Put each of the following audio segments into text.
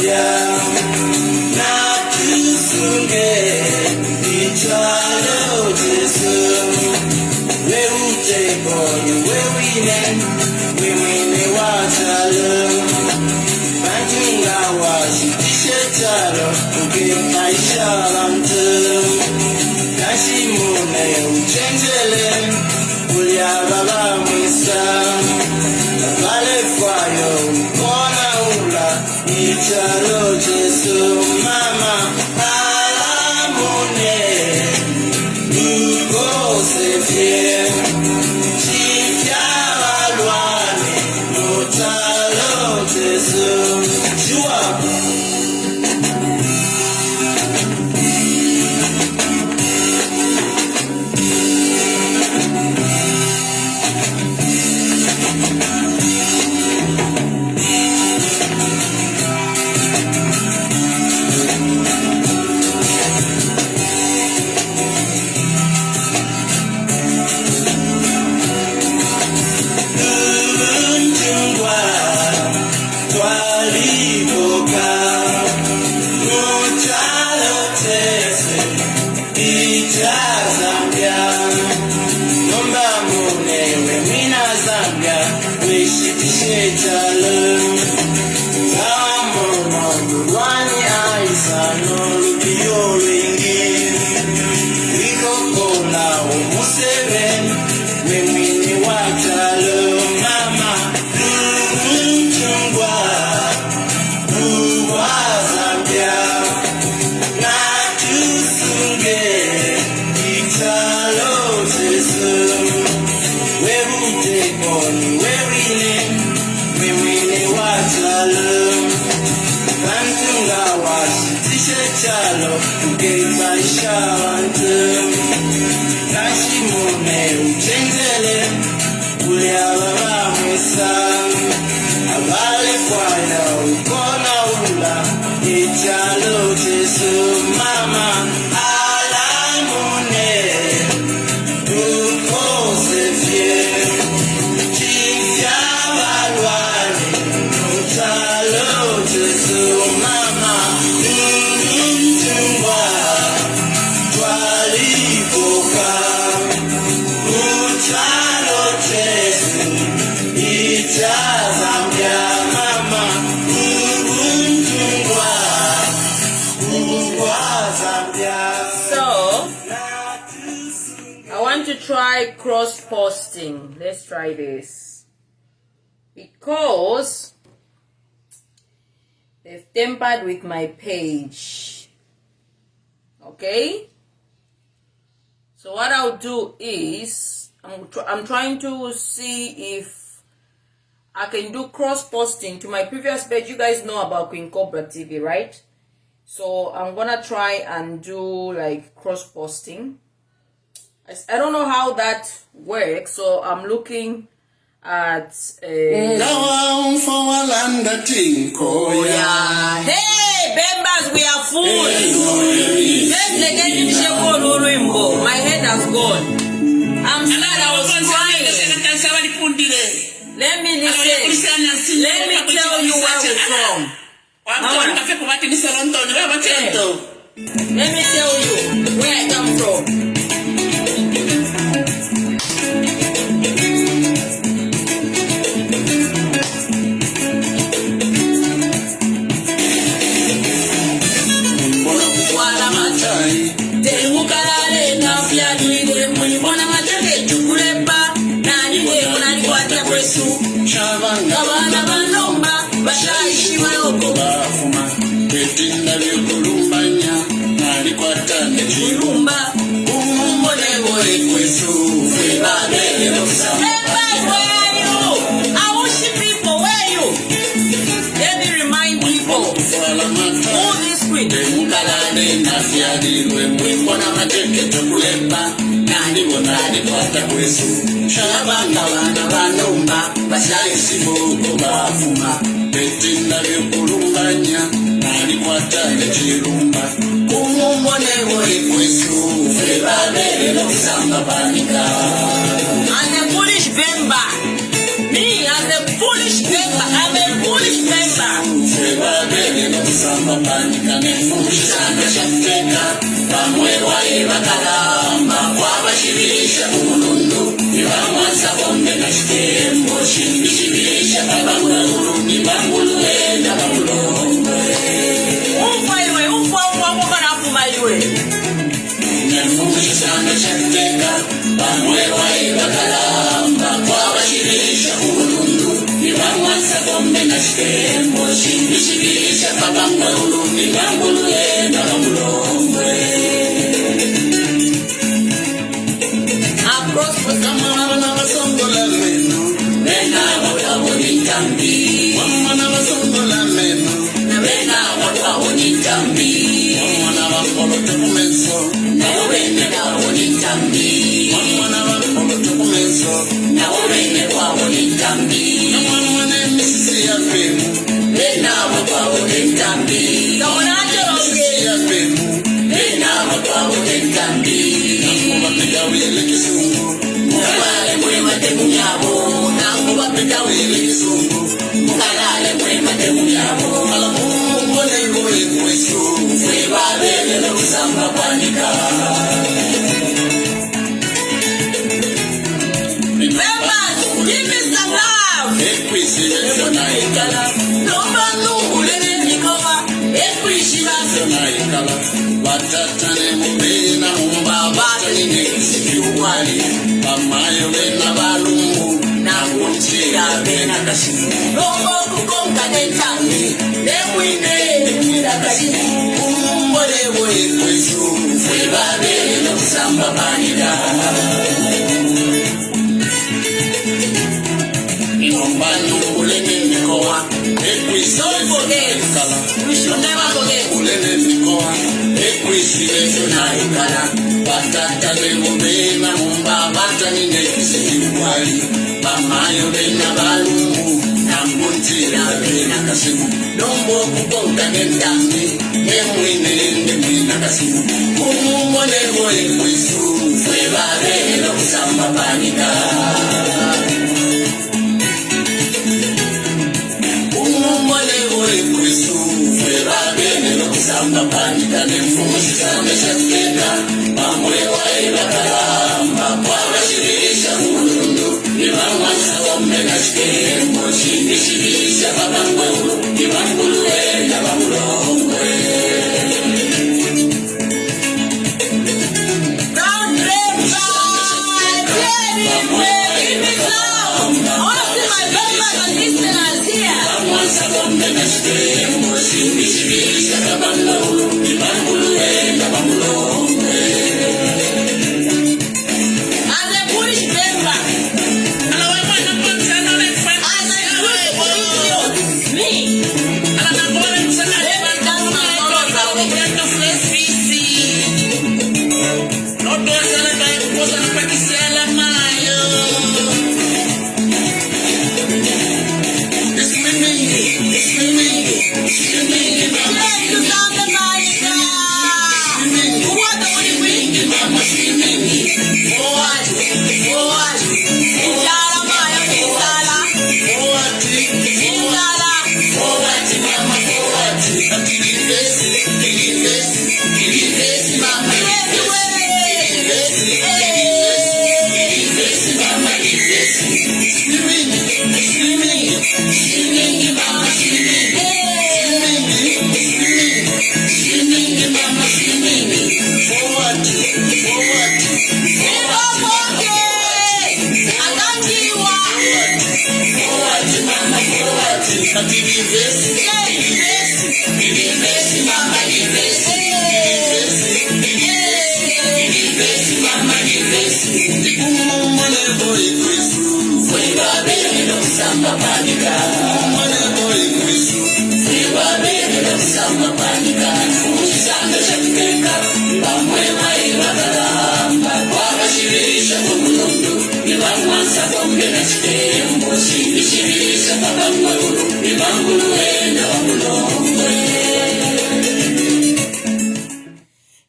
Zambia, na tusunge ichalo Jesu. We take on we win watalo. Banjinga washi tishetalo, uke kaishalantu. Nashimune uchenjele, uliababa mwisa. Vale kwayo, kona ula, ichalo Jesu mama. Alamune, uko sefie. Chifyavalwane, utalo Jesu. Chua. Try cross-posting. Let's try this because they've tampered with my page. Okay, so what I'll do is I'm trying to see if I can do cross-posting to my previous page. You guys know about Queen Cobra TV, right? So I'm gonna try and do like cross-posting. I don't know how that works, so I'm looking at Hey, Bembas, we are full. My head has gone. I'm sad, I was crying. Let me listen. Let me tell you where we're from. Let me tell you where I come from. kusamba panika nefundisanga shateka bamwe waye bakalamba kwabashibirisha umulundu nibamwansa bombe na shitembo shimbishibirisha babangulu nibanguluenda bamulongwe nefundisanga shateka bamwe waye bakalamba kwabashibirisha umulundu nibamwansa bombe na shitembo shimbishibirisha babangulu nibanguluenda bamulongwe Mwana wasongola meno Wena watawonitambi Mwana wasongola meno Wena watawonitambi Mwana wakolo tukumenso Na wene wawonitambi Mwana wakolo tukumenso Na wene wawonitambi Mwana misisi ya pemu Wena watawonitambi Misisi ya pemu Wena watawonitambi Nakuwa pega wile kisungu Mukalale mwema temu yabo Nanguba pita wili kisungu Mukalale mwema temu yabo Ala mungu lego ekwesu Fweba bele lo kusamba panika Members, give me some love Ekwisi lezo na ikala Nomba nungu lene nikowa Ekwisi lezo na ikala Watatane mbena mbabata nine Sikiwali Bamayo bena balungu Na kunchira bena kashimu Nombo kukonga netami Nemwine Nemwina kashimu Umbolewo ekwesu Fweba bele kusamba panika Nomba nungu lene nikowa Ekwisi lezo na ikala We should never forget Ulene nikowa Ekwisi lezo na ikala Batata lego bena mumba bata nine Sikiwali Bamayo bena balungu Nanguntira bena kasimu Nombo kukonga netami Nemwine Nemwina kasimu Umumbolewo ekwesu Fweba bele kusamba panika Samba panika nefundisanga shateka Bamwe wae bakalamba Kwabashibirisha umulundu Nibamwansa bombe na shitembo Shimbishibirisha babangulu Nibanguluenda bamulongwe Round river, Bamwe wae bakalamba Bamwansa bombe na shitembo Shimbishibirisha babangulu Nibanguluenda bamulongwe As a Buddhist member As a Buddhist me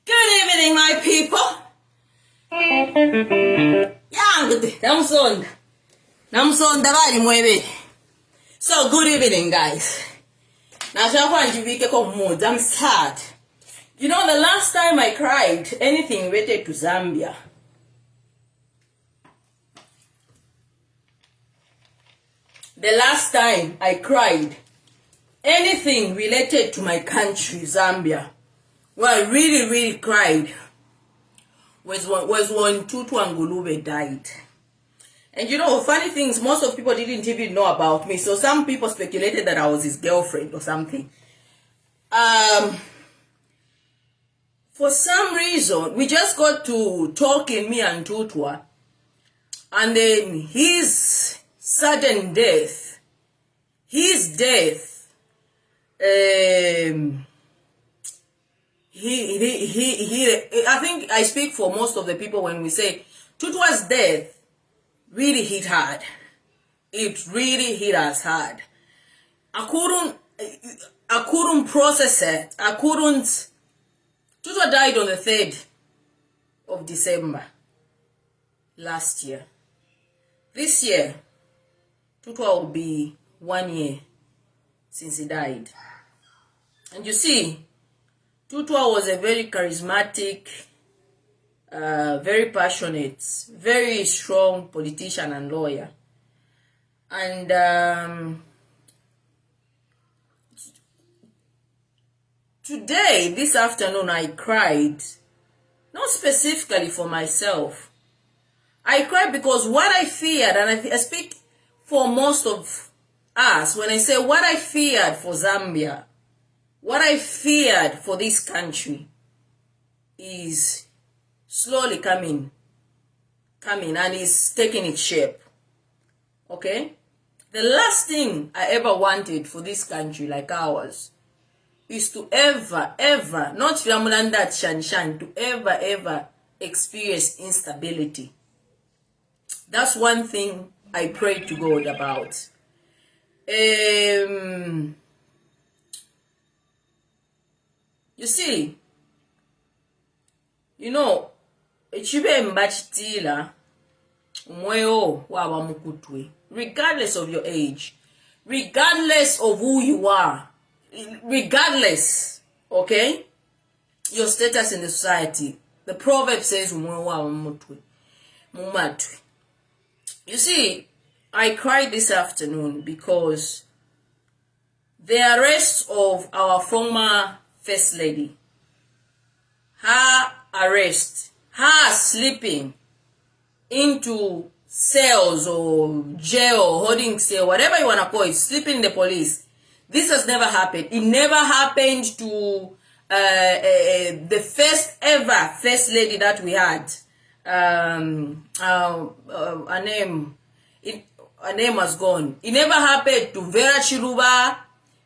Good evening, my people. So good evening, guys. I'm sad. You know, the last time I cried anything related to Zambia, the last time I cried anything related to my country, Zambia, where I really cried was when Tutwa and Zambia died. And you know, funny things, most of people didn't even know about me. So some people speculated that I was his girlfriend or something. For some reason, we just got to talking, me and Tutwa. And then his sudden death, I think I speak for most of the people when we say Tutwa's death really hit hard. It really hit us hard. I couldn't process it. Tutwa died on the 3rd of December last year. This year, Tutwa will be 1 year since he died. And you see, Tutwa was a very charismatic, very passionate, very strong politician and lawyer. And today, this afternoon, I cried, not specifically for myself. I cried because what I feared, and I speak for most of us, when I say what I feared for Zambia, what I feared for this country is slowly coming and is taking its shape. Okay? The last thing I ever wanted for this country like ours is to ever, not Ramulanda Shanshan, to ever experience instability. That's one thing I pray to God about. You see, you know, echibe mbachitila umweo waba mukutwe, regardless of your age, regardless of who you are, regardless, okay, your status in the society. The proverb says umweo waba mukutwe, mumatwe. You see, I cried this afternoon because the arrest of our former First Lady, her arrest, her slipping into cells or jail, holding cell, whatever you want to call it, slipping the police. This has never happened. It never happened to the first ever First Lady that we had. Her name was gone. It never happened to Vera Chiluba.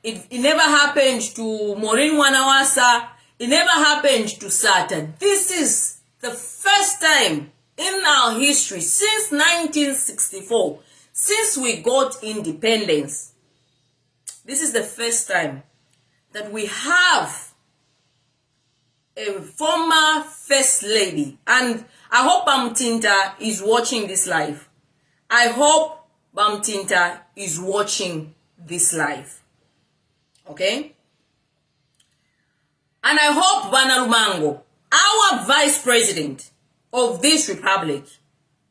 It never happened to Maureen Wanawasa. It never happened to Sata. This is the first time in our history since 1964, since we got independence. This is the first time that we have a former First Lady. And I hope Bamtinta is watching this live. I hope Bamtinta is watching this live. Okay? And I hope Bana Lumango, our vice president of this republic,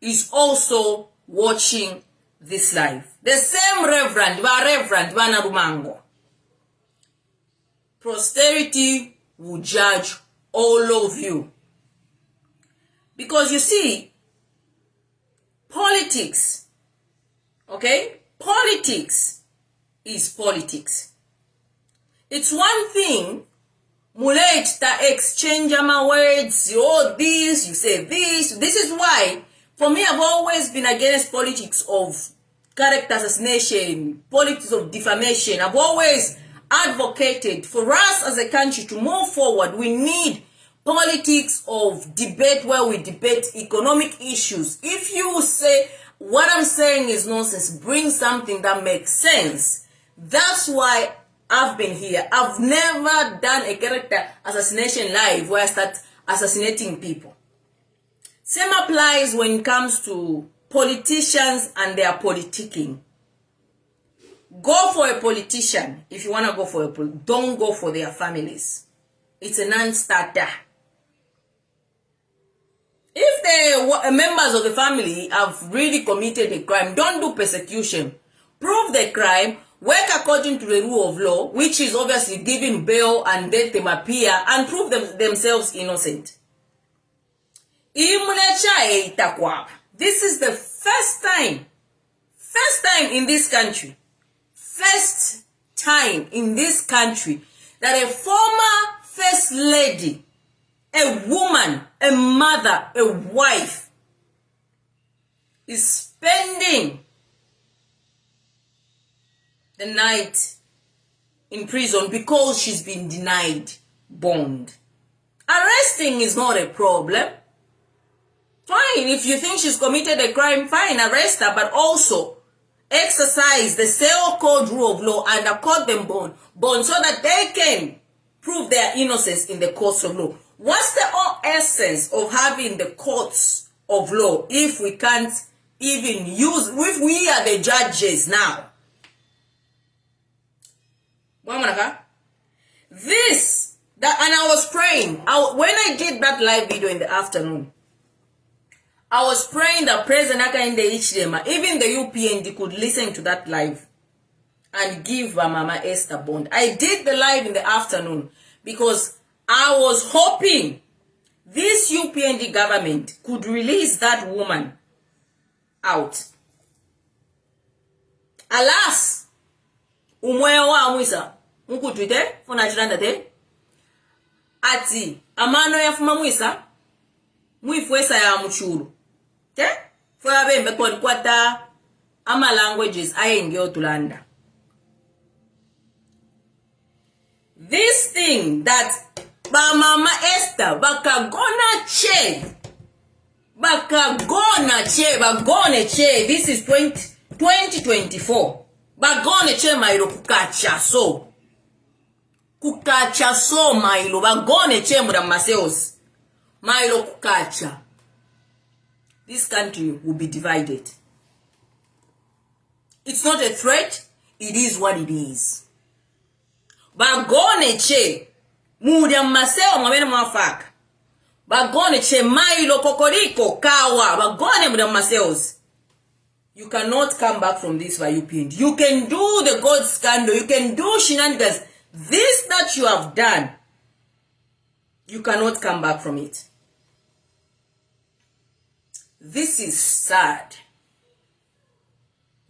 is also watching this live. The same Reverend Bana Lumango. Posterity will judge all of you. Because you see, politics, okay? Politics is politics. It's one thing, mulate ta exchange my words, all this, you say this. This is why, for me, I've always been against politics of character assassination, politics of defamation. I've always advocated for us as a country to move forward. We need politics of debate where we debate economic issues. If you say what I'm saying is nonsense, bring something that makes sense. That's why I've been here. I've never done a character assassination live where I start assassinating people. Same applies when it comes to politicians and their politicking. Go for a politician if you want to go for don't go for their families. It's a non-starter. If the members of the family have really committed a crime, don't do persecution. Prove the crime, work according to the rule of law, which is obviously giving bail and let them appear and prove themselves innocent. This is the first time in this country, that a former first lady, a woman, a mother, a wife is spending the night in prison because she's been denied bond. Arresting is not a problem. Fine, if you think she's committed a crime, fine, arrest her, but also exercise the so-called rule of law and accord them bond so that they can prove their innocence in the courts of law. What's the whole essence of having the courts of law if we can't even if we are the judges now? And I was praying, when I did that live video in the afternoon, I was praying that President Hakainde Hichilema, even the UPND could listen to that live and give Mama Esther bond. I did the live in the afternoon because I was hoping this UPND government could release that woman out. Alas, umwewa amwisa, mukutwite, fona chiranda te, ati, amano ya fuma mwisa, mwifwesa ya mchuru. Te? Fwa bembe kwa kwata, ama languages ayenge otulanda. This thing that Mama Esther bakagona che, this is 2024. Bagone che mailo kukacha so mailo bagone che mura maseos mailo kukacha. This country will be divided. It's not a threat, it is what it is. Bagone che muda maseo mwamene mwafaka. Bagone che mailo kokoriko kawa. Bagone muda maseos. You cannot come back from this by UPND. You can do the God scandal. You can do shenanigans. This that you have done, you cannot come back from it. This is sad.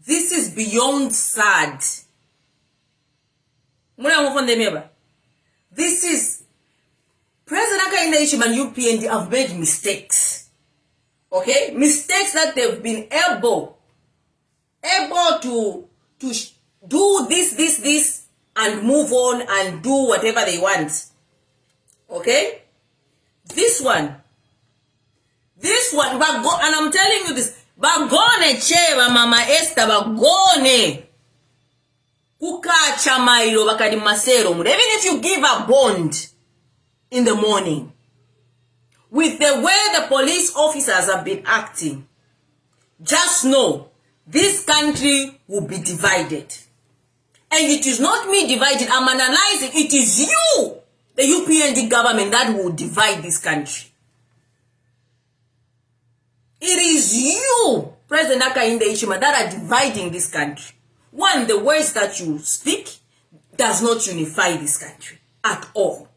This is beyond sad. This is President Hakainde Hichilema and UPND have made mistakes. Okay? Mistakes that they've been able to do this and move on and do whatever they want. Okay? This one, and I'm telling you this, bagone cheva Mama Esther bagone kukacha mailo bakadi masero. Even if you give a bond in the morning, with the way the police officers have been acting, just know this country will be divided. And it is not me divided, I'm analyzing, it is you, the UPND government, that will divide this country. It is you, President Hakainde Hichilema, that are dividing this country. One, the words that you speak does not unify this country at all.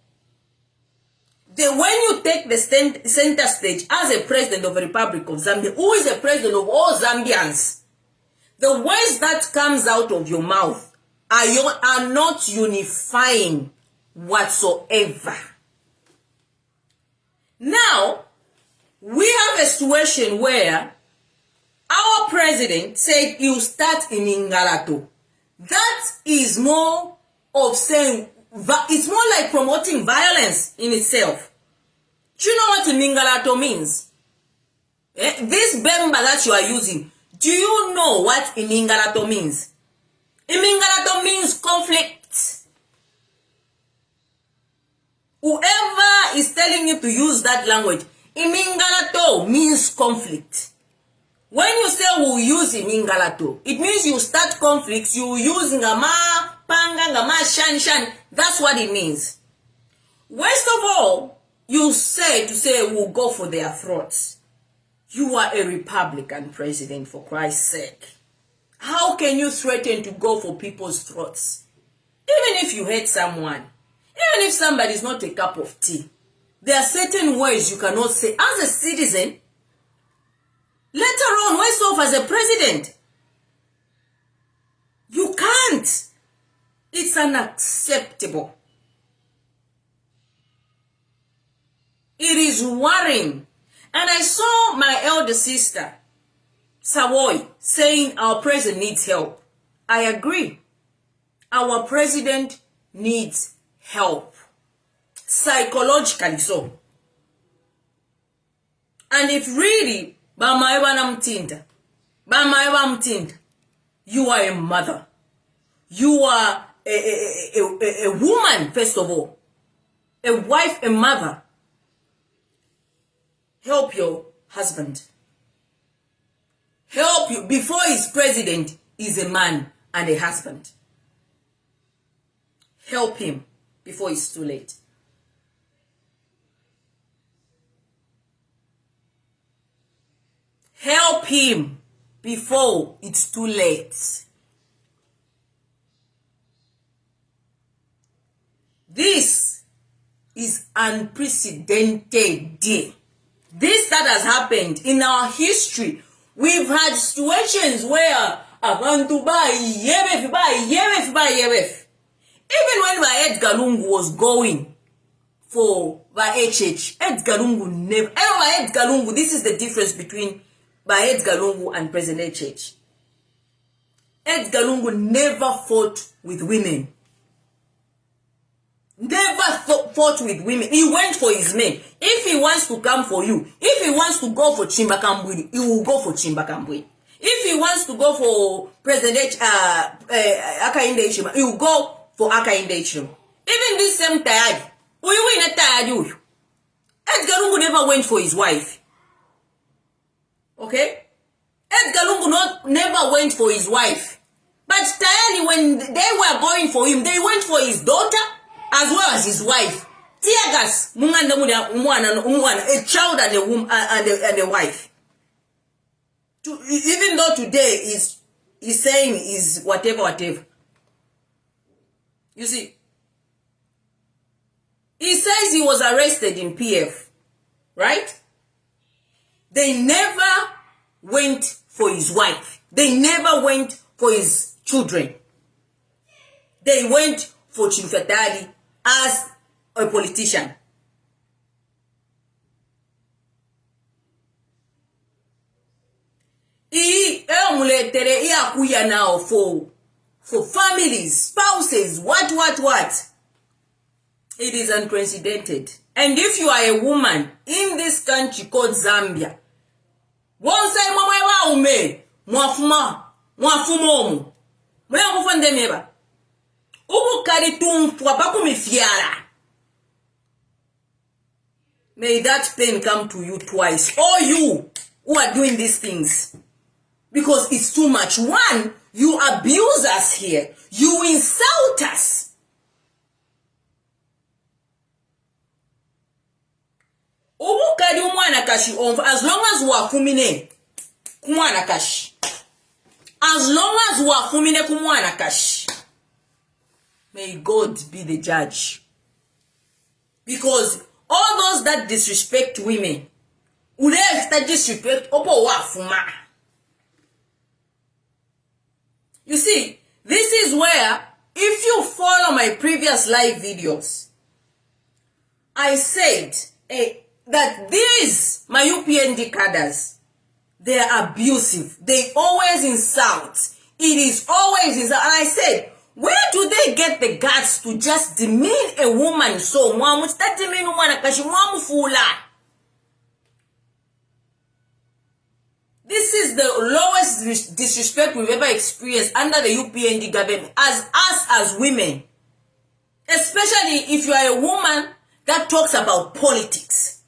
When you take the center stage as a president of the Republic of Zambia, who is the president of all Zambians, the words that comes out of your mouth are not unifying whatsoever. Now, we have a situation where our president said you start in Ingalato. That is more of saying, it's more like promoting violence in itself. Do you know what Ingalato means? This Bemba that you are using, do you know what Ingalato means? Ingalato means conflict. Whoever is telling you to use that language, Imingalato means conflict. When you say we'll use Mingalato, it means you start conflicts, you use Ngama, Panga, Ngama, Shan. That's what it means. Worst of all, you say we'll go for their throats. You are a Republican president, for Christ's sake. How can you threaten to go for people's throats? Even if you hate someone, even if somebody is not a cup of tea, there are certain words you cannot say as a citizen. Later on, worse off as a president. You can't. It's unacceptable. It is worrying. And I saw my elder sister, Savoy, saying our president needs help. I agree. Our president needs help. Psychologically so. And if really, you are a mother. You are a woman, first of all. A wife, a mother. Help your husband. Help you. Before he's president, he's a man and a husband. Help him before it's too late. Help him before it's too late. This is unprecedented. This that has happened in our history. We've had situations where abantu buy yebef. Even when Edgar Lungu was going for HH, Edgar Lungu never. Edgar Lungu, this is the difference between Edgar Lungu and President HH. Edgar Lungu never fought with women. Never fought with women. He went for his men. If he wants to come for you, if he wants to go for Chimbakambwe, he will go for Chimbakambwe. If he wants to go for President Akainde Ichima, he will go for Akainde Ichima. Even this same tired, we win a tired you. Edgar Lungu never went for his wife. Okay? Edgar Lungu never went for his wife. But Tayani, when they were going for him, they went for his daughter as well as his wife. Tiagas, a child and a woman and a wife. Even though today is saying is whatever. You see, he says he was arrested in PF, right? They never went for his wife. They never went for his children. They went for Chimfatali as a politician. Now for families, spouses, what. It is unprecedented. And if you are a woman in this country called Zambia, one say mama ume mwafumomu mwe mufande meba ubu kari tumfwa bakumifiara. May that pain come to you twice, or you who are doing these things, because it's too much. One, you abuse us here, you insult us. Ubu kari umwana kashi onfa, as long as wafumine kumwana kashi. As long as wafumine kumwana kashi. May God be the judge. Because all those that disrespect women, that disrespect opo wafuma. You see, this is where, if you follow my previous live videos, I said that these, my UPND cadres, they are abusive. They always insult. It is always insult. And I said, where do they get the guts to just demean a woman so? This is the lowest disrespect we've ever experienced under the UPND government as us as women. Especially if you are a woman that talks about politics.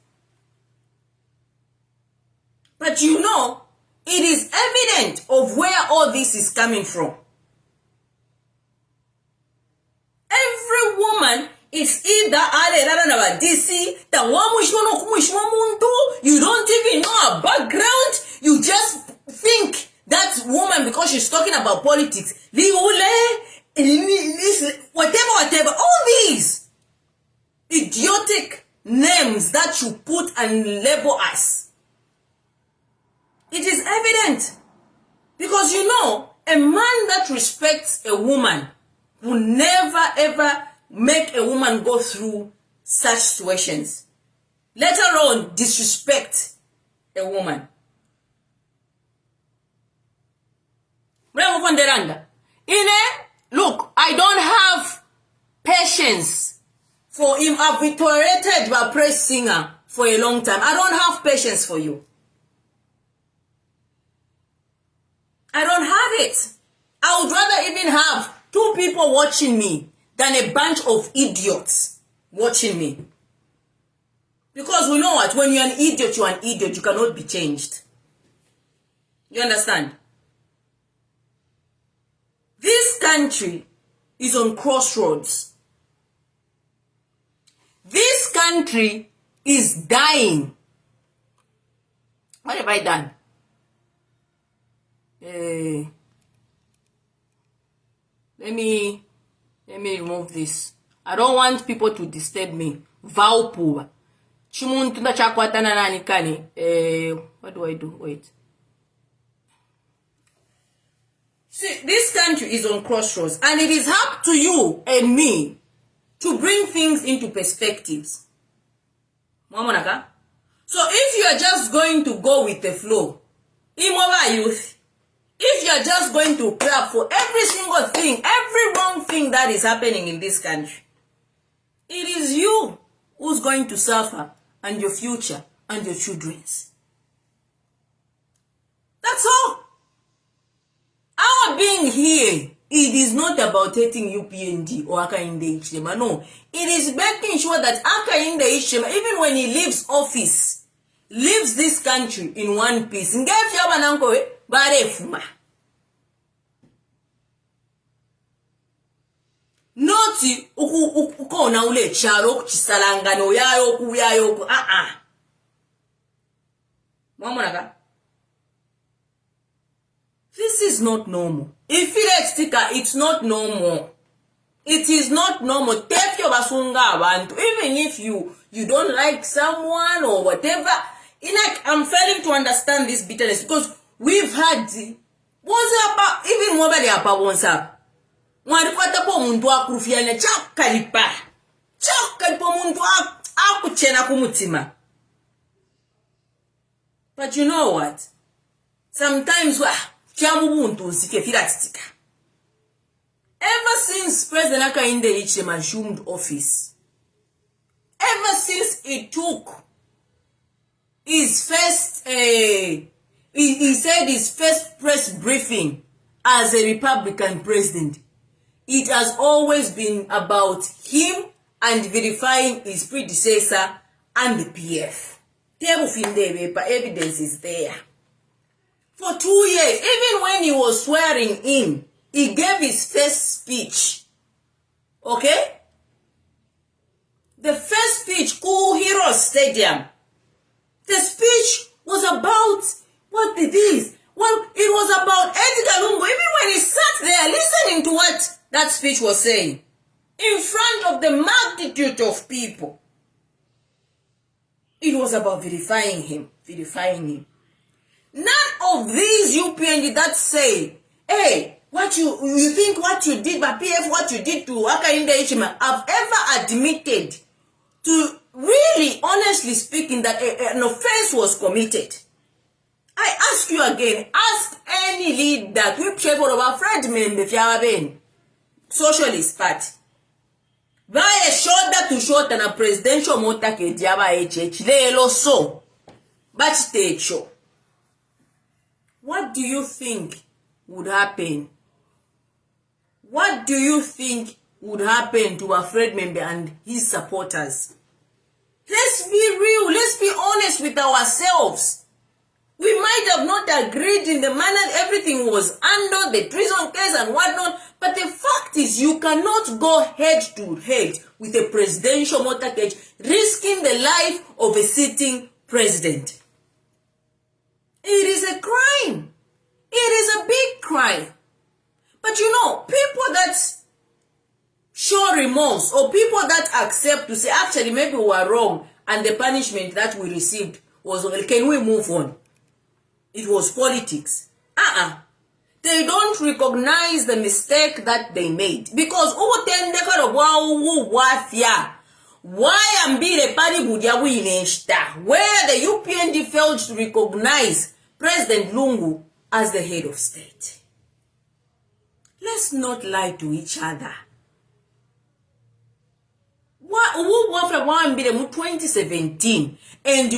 But you know, It is evident of where all this is coming from. Every woman is either DC, you don't even know her background, you just think that woman because she's talking about politics, whatever, all these idiotic names that you put and label us. It is evident because a man that respects a woman will never ever make a woman go through such situations, let alone disrespect a woman. Look, I don't have patience for him. I've been tolerated by a praise singer for a long time. I don't have patience for you. I don't have it. I would rather even have 2 people watching me than a bunch of idiots watching me. Because we know what? When you're an idiot, you're an idiot. You cannot be changed. You understand? This country is on crossroads. This country is dying. What have I done? Let me remove this. I don't want people to disturb me. Vaupuba. Chimuntunda chakwatana nani kani. What do I do? Wait. See, this country is on crossroads, and it is up to you and me to bring things into perspectives. Mwamonaka? So if you are just going to go with the flow, Imoba youth, if you are just going to clap for every single thing, every wrong thing that is happening in this country, it is you who's going to suffer, and your future and your children's. That's all. Our being here, it is not about hating UPND or Hakainde Hichilema. No, it is making sure that Hakainde Hichilema, even when he leaves office, leaves this country in one piece. Noti ukona ule charo kuchisalangano yayo kuyayo Mwamonaka. This is not normal. If it's not normal. It is not normal. Take your basunga abantu. Even if you don't like someone or whatever. I'm failing to understand this bitterness because we've had even mobile apa WhatsApp. Mwalikwata po muntu akurufiana chakalipa muntu akuchena kumutima. But you know what? Sometimes ever since President Hakainde Hichilema assumed office, ever since he took his first he said his first press briefing as a Republican president, it has always been about him and verifying his predecessor and the PF. Evidence is there. For 2 years, even when he was swearing in, he gave his first speech. Okay? The first speech, Cool Heroes Stadium. The speech was about what it is. Well, it was about Edgar Lungu. Even when he sat there listening to what that speech was saying, in front of the multitude of people, it was about verifying him. None of these UPND that say, hey, what you think what you did by PF, what you did to Hakainde Hichilema, have ever admitted to really, honestly speaking, that an offense was committed. I ask you again, ask any leader, whip shepherd of our friend member, Socialist Party. Vaya shoulder to shoulder na presidential mota ke diaba HH, lelo so, but stage show. What do you think would happen? What do you think would happen to a Fred member and his supporters? Let's be real. Let's be honest with ourselves. We might have not agreed in the manner everything was under the treason case and whatnot, but the fact is you cannot go head to head with a presidential motorcade, risking the life of a sitting president. It is a crime. It is a big crime. But you know, people that show remorse or people that accept to say, actually, maybe we were wrong and the punishment that we received was, well, can we move on? It was politics. They don't recognize the mistake that they made. Because why ambire pari budya wineshta, where the UPND failed to recognize President Lungu as the head of state. Let's not lie to each other. From 2017 and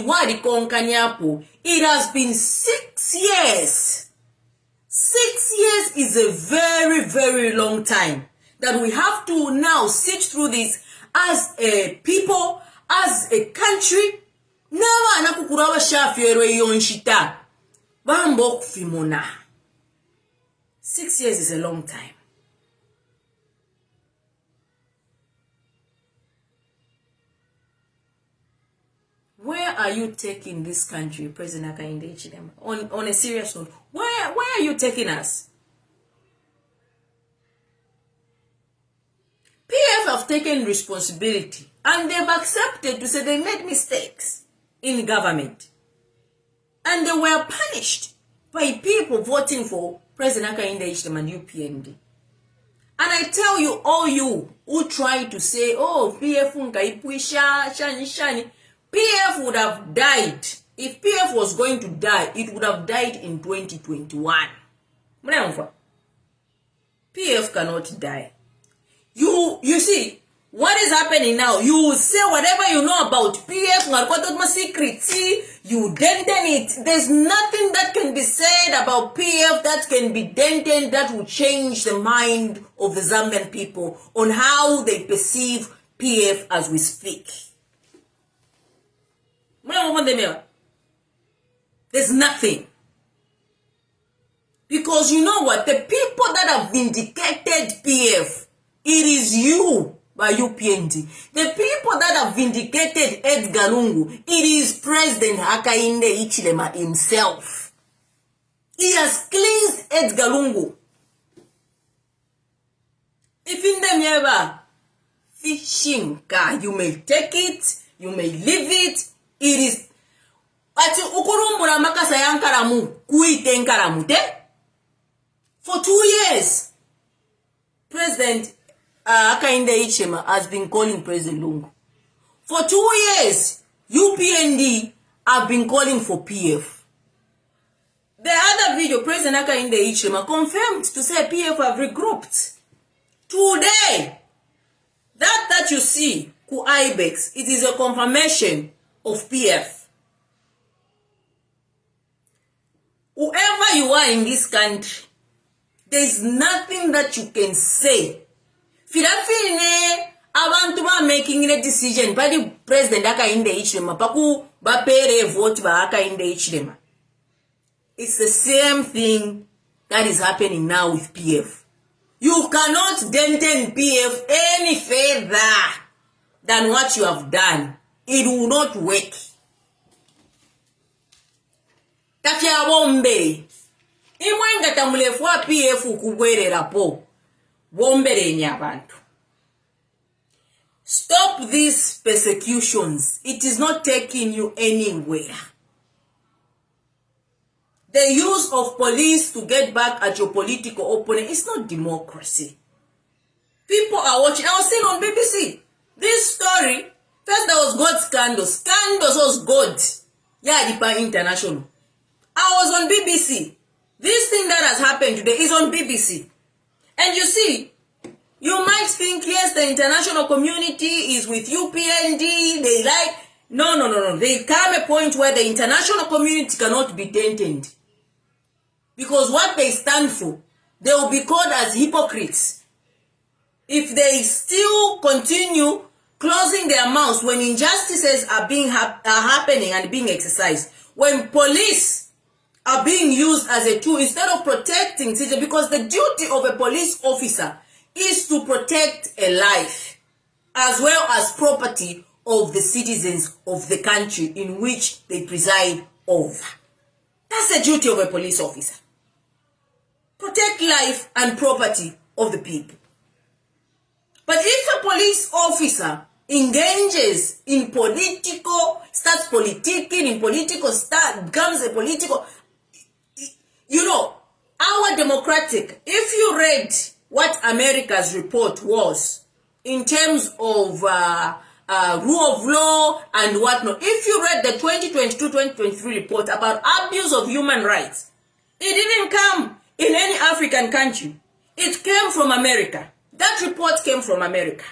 it has been 6 years. 6 years is a very, very long time that we have to now sit through this as a people, as a country. Never anakukurawa shafierwe yonshita. Bambok fimona. 6 years is a long time. Where are you taking this country, President Hakainde Hichilema? On a serious note, where are you taking us? PF have taken responsibility and they've accepted to say they made mistakes in government. And they were punished by people voting for President Hakainde Hichilema and UPND. And I tell you, all you who try to say, oh, PF unkaipwisha, shani, PF would have died. If PF was going to die, it would have died in 2021. PF cannot die. You see, what is happening now? You say whatever you know about PF, secret. See, you dented it. There's nothing that can be said about PF that can be dented that will change the mind of the Zambian people on how they perceive PF as we speak. There's nothing. Because you know what? The people that have vindicated PF, it is you by UPND. The people that have vindicated Edgar Lungu, it is President Hakainde Hichilema himself. He has cleansed Edgar Lungu. If in them ever fishing car, you may take it, you may leave it. It is ati ukurumbura makasa yankaramu kuite nkaramu te. For 2 years, President Hakainde Hichilema has been calling President Lungu. For 2 years, UPND have been calling for PF. The other video, President Hakainde Hichilema confirmed to say PF have regrouped. Today, that you see, Ku Ibex, it is a confirmation of PF. Whoever you are in this country, there is nothing that you can say. Filafine abantu ba making a decision by the President Hakainde Hichilema paku ba pere vote ba Hakainde Hichilema. It's the same thing that is happening now with PF. You cannot denten PF any further than what you have done. It will not work. Tafia bombe. Imwenga tamulefwa PF ukugwerera po. Bombere nyabantu. Stop these persecutions. It is not taking you anywhere. The use of police to get back at your political opponent is not democracy. People are watching. I was seeing on BBC. This story, first there was God scandals. Scandals was God. Yeah, Dipa International. I was on BBC. This thing that has happened today is on BBC. And you see, you might think, yes, the international community is with UPND. They like, no. There come a point where the international community cannot be dented. Because what they stand for, they will be called as hypocrites. If they still continue closing their mouths when injustices are happening and being exercised, when police are being used as a tool instead of protecting citizens, because the duty of a police officer is to protect a life as well as property of the citizens of the country in which they preside over. That's the duty of a police officer. Protect life and property of the people. But if a police officer engages in political, starts politicking, in political, becomes a political, you know, our democratic, if you read what America's report was in terms of rule of law and whatnot, if you read the 2022-2023 report about abuse of human rights, it didn't come in any African country. It came from America. That report came from America.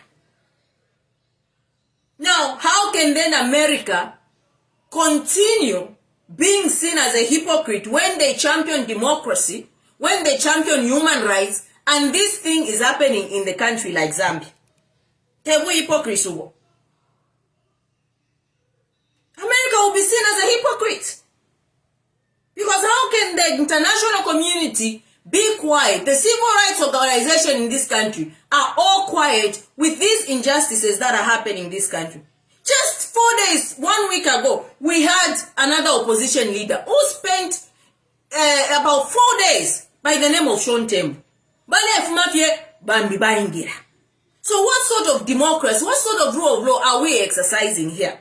Now, how can then America continue being seen as a hypocrite when they champion democracy, when they champion human rights, and this thing is happening in the country like Zambia? Tebu hypocrisy. America will be seen as a hypocrite. Because how can the international community be quiet? The civil rights organization in this country are all quiet with these injustices that are happening in this country. Just 4 days, 1 week ago, we had another opposition leader who spent about 4 days by the name of Sean Tembo. So what sort of democracy, what sort of rule of law are we exercising here?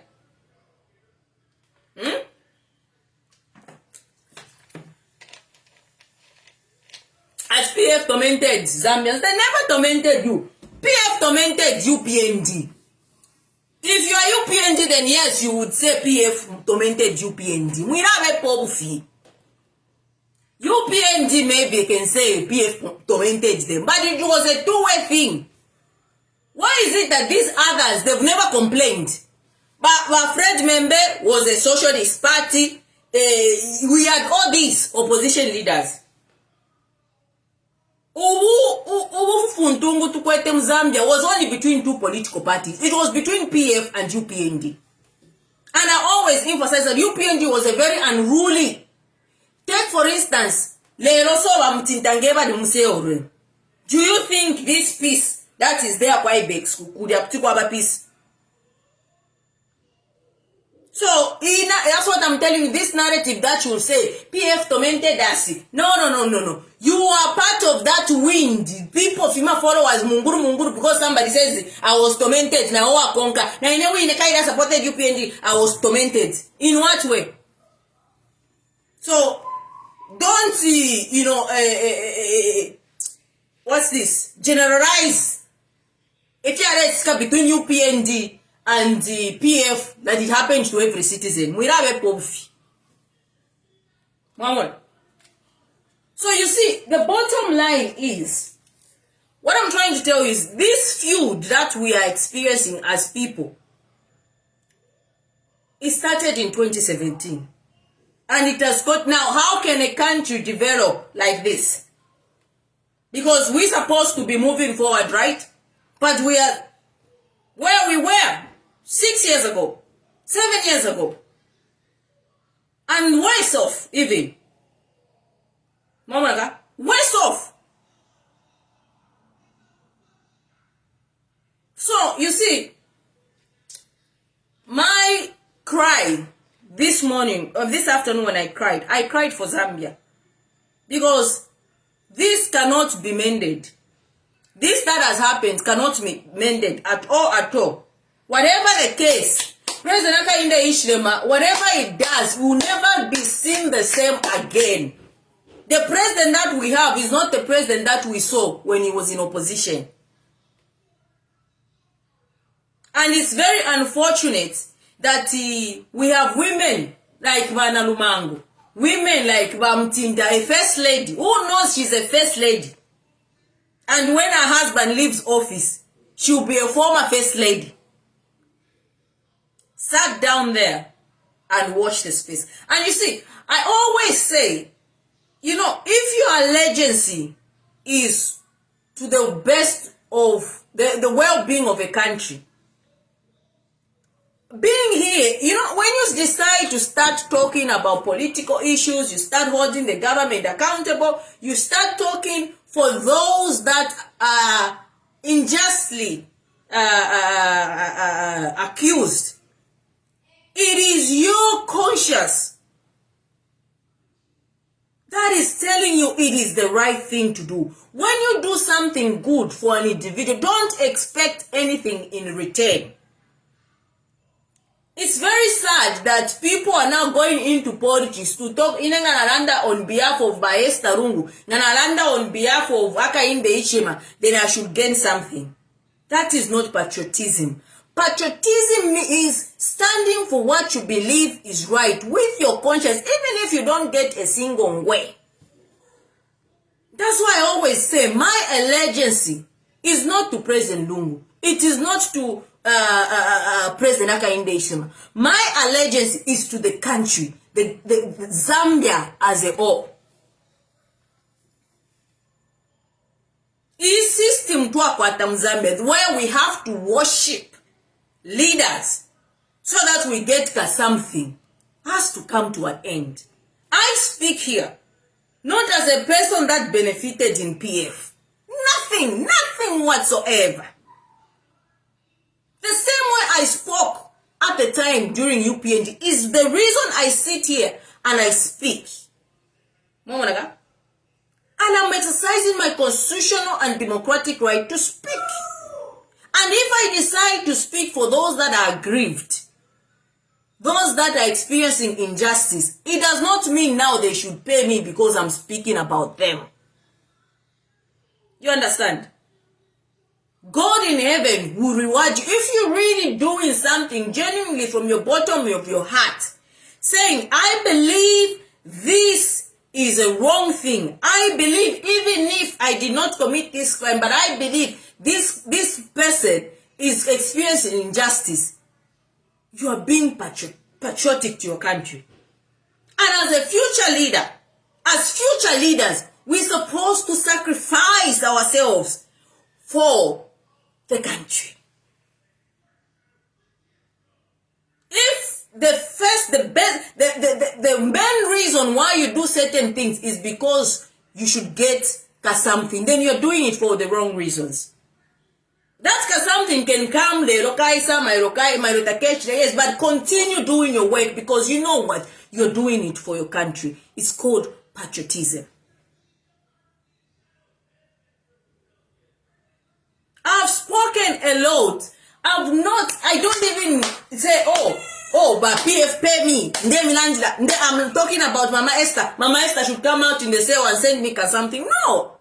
As PF tormented Zambians, they never tormented you. PF tormented you, PND. If you are UPND, then yes, you would say PF tormented UPND. We have a poverty. UPND maybe can say PF tormented them, but it was a two-way thing. Why is it that these others, they've never complained? But Fred Membe was a socialist party. We had all these opposition leaders. Funtungu Tukwete Zambia was only between two political parties. It was between PF and UPND. And I always emphasize that UPND was a very unruly. Take for instance, do you think this peace that is there quite big could have took over peace? So, that's what I'm telling you, this narrative that you say, PF tormented us. No. You are part of that wind. People, FIMA followers, munguru, because somebody says, I was tormented, now I conquer. Now, in a way, in the kind that supported UPND, I was tormented. In what way? So, don't, what's this? Generalize. If you are between UPND and the PF that it happens to every citizen. We have a poverty. So you see, the bottom line is, what I'm trying to tell you is, this feud that we are experiencing as people, it started in 2017. And it has got, now how can a country develop like this? Because we're supposed to be moving forward, right? But we are where we were 6 years ago, 7 years ago, and worse off even. Mamaga, worse off. So you see, my cry this morning, or this afternoon when I cried for Zambia, because this cannot be mended. This that has happened cannot be mended at all. Whatever the case, President Akainde Ishlema, whatever it does, will never be seen the same again. The president that we have is not the president that we saw when he was in opposition. And it's very unfortunate that we have women like Mana Lumango, women like Bamtinda, a first lady, who knows she's a first lady. And when her husband leaves office, she'll be a former first lady. Sat down there and watched the space. And you see, I always say, if your allegiance is to the best of the well-being of a country, being here, when you decide to start talking about political issues, you start holding the government accountable, you start talking for those that are unjustly accused. It is your conscience that is telling you it is the right thing to do. When you do something good for an individual, don't expect anything in return. It's very sad that people are now going into politics to talk in Nganalanda on behalf of Esther Lungu, Nganalanda on behalf of Akainde Ichema, then I should gain something. That is not patriotism. Patriotism is standing for what you believe is right with your conscience, even if you don't get a single way. That's why I always say my allegiance is not to President Lungu. It is not to President Akainde Ichema. My allegiance is to the country, the Zambia as a whole. This system Tutwa and Zambia, where we have to worship leaders so that we get something, has to come to an end. I speak here not as a person that benefited in PF. Nothing whatsoever. The same way I spoke at the time during UPND is the reason I sit here and I speak. And I'm exercising my constitutional and democratic right to speak. And if I decide to speak for those that are aggrieved, those that are experiencing injustice, it does not mean now they should pay me because I'm speaking about them. You understand? God in heaven will reward you if you're really doing something genuinely from your bottom of your heart, saying, I believe this is a wrong thing. I believe even if I did not commit this crime, but I believe this person is experiencing injustice. You are being patriotic to your country. And as a future leader, as future leaders, we're supposed to sacrifice ourselves for the country. If the main reason why you do certain things is because you should get something, then you're doing it for the wrong reasons. That something can come, yes, but continue doing your work because you know what? You're doing it for your country. It's called patriotism. I've spoken a lot. I don't even say, but PF pay me. I'm talking about Mama Esther. Mama Esther should come out in the cell and send me something. No.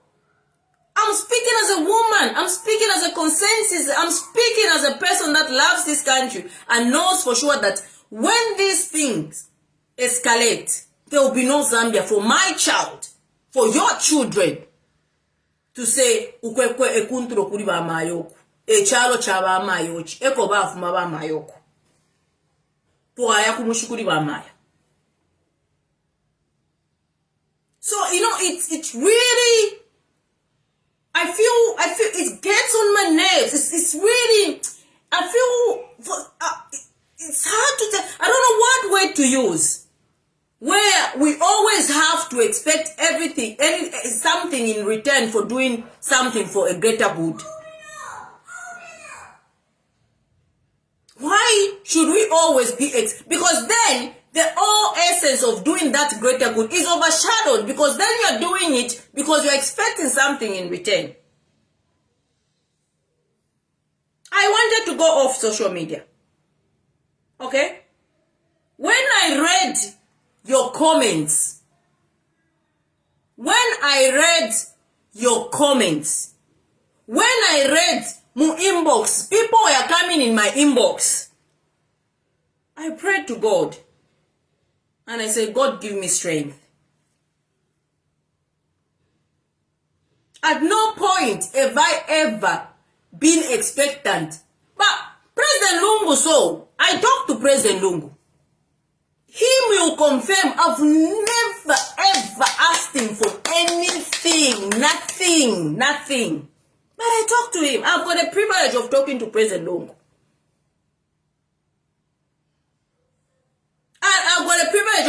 I'm speaking as a woman. I'm speaking as a consensus. I'm speaking as a person that loves this country and knows for sure that when these things escalate, there will be no Zambia for my child, for your children, to say, ukwekwe ekunturo kuri ba mayoku. Echalo chaba mayochi. Eko ba afuma ba mayoku. Puaya kumushukuri ba maya. So, it's really, I feel it gets on my nerves. It's really, I feel, it's hard to tell. I don't know what word to use. Where we always have to expect everything, something in return for doing something for a greater good. Why should we always be because then the whole essence of doing that greater good is overshadowed, because then you're doing it because you're expecting something in return. I wanted to go off social media. Okay? When I read your comments, when I read my inbox, people were coming in my inbox, I prayed to God and I said, God, give me strength. At no point have I ever been expectant. But President Lungu, so I talked to President Lungu. He will confirm I've never ever asked him for anything, nothing. But I talked to him. I've got the privilege of talking to President Lungu.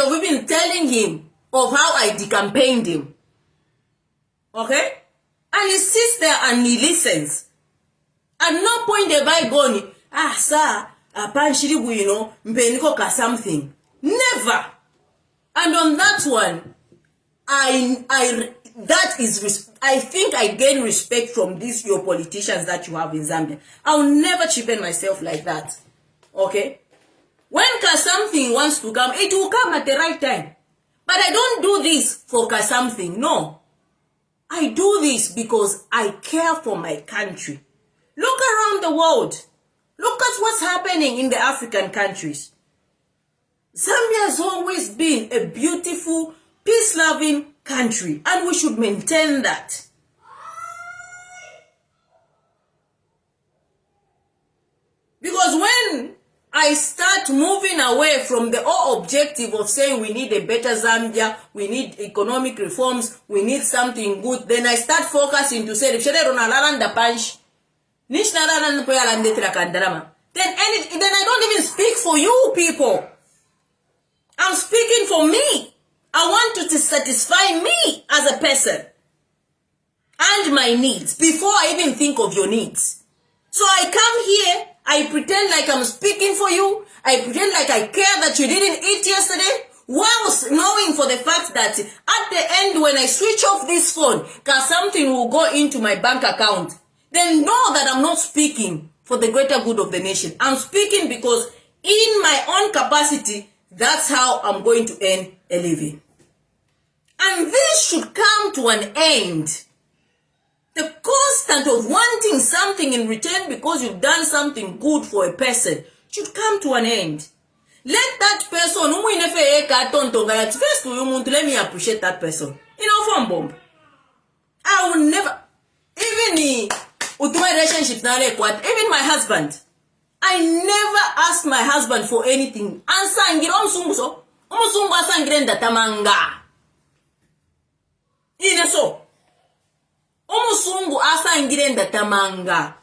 of even telling him of how I decampaigned him. Okay? And he sits there and he listens. At no point have I gone, sir, panshiribu, you know, mpeniko ka something. Never. And on that one, I think I gain respect from these your politicians that you have in Zambia. I'll never cheapen myself like that. Okay? When something wants to come, it will come at the right time. But I don't do this for something. No. I do this because I care for my country. Look around the world. Look at what's happening in the African countries. Zambia has always been a beautiful, peace-loving country, and we should maintain that. Because when I start moving away from the whole objective of saying we need a better Zambia, we need economic reforms, we need something good, then I start focusing to say, then I don't even speak for you people. I'm speaking for me. I want you to satisfy me as a person and my needs before I even think of your needs. So I come here, I pretend like I'm speaking for you, I pretend like I care that you didn't eat yesterday, whilst knowing for the fact that at the end when I switch off this phone, because something will go into my bank account, then know that I'm not speaking for the greater good of the nation. I'm speaking because in my own capacity, that's how I'm going to earn a living. And this should come to an end. The constant of wanting something in return because you've done something good for a person should come to an end. Let that person, first let me appreciate that person. You know, from bomb. I will never, even with my relationships now, even my husband, I never ask my husband for anything. Ansangire omusungu so, omusungu asangire ndatamanga. Ine so, omusungu asangire ndatamanga.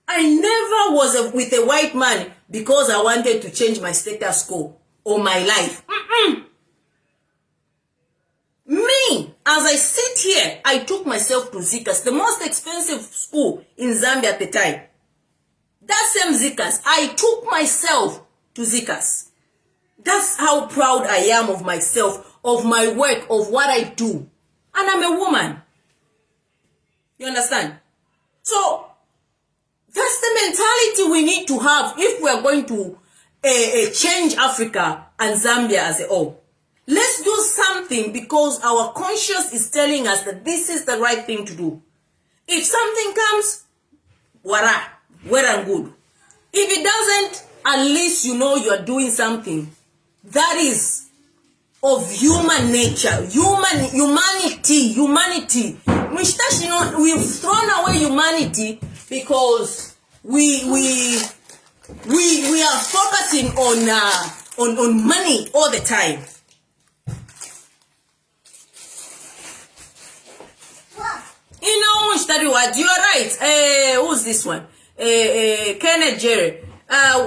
I never was with a white man because I wanted to change my status quo or my life. Me, as I sit here, I took myself to Zikas, the most expensive school in Zambia at the time. That same Zikas, I took myself to Zikas. That's how proud I am of myself, of my work, of what I do. And I'm a woman. You understand? So, that's the mentality we need to have if we are going to change Africa and Zambia as a whole. Let's do something because our conscience is telling us that this is the right thing to do. If something comes, well and good. If it doesn't, at least you know you are doing something that is of human nature, humanity. We've thrown away humanity because we are focusing on money all the time. You know, study what you are right. Who's this one? Kenneth Jerry.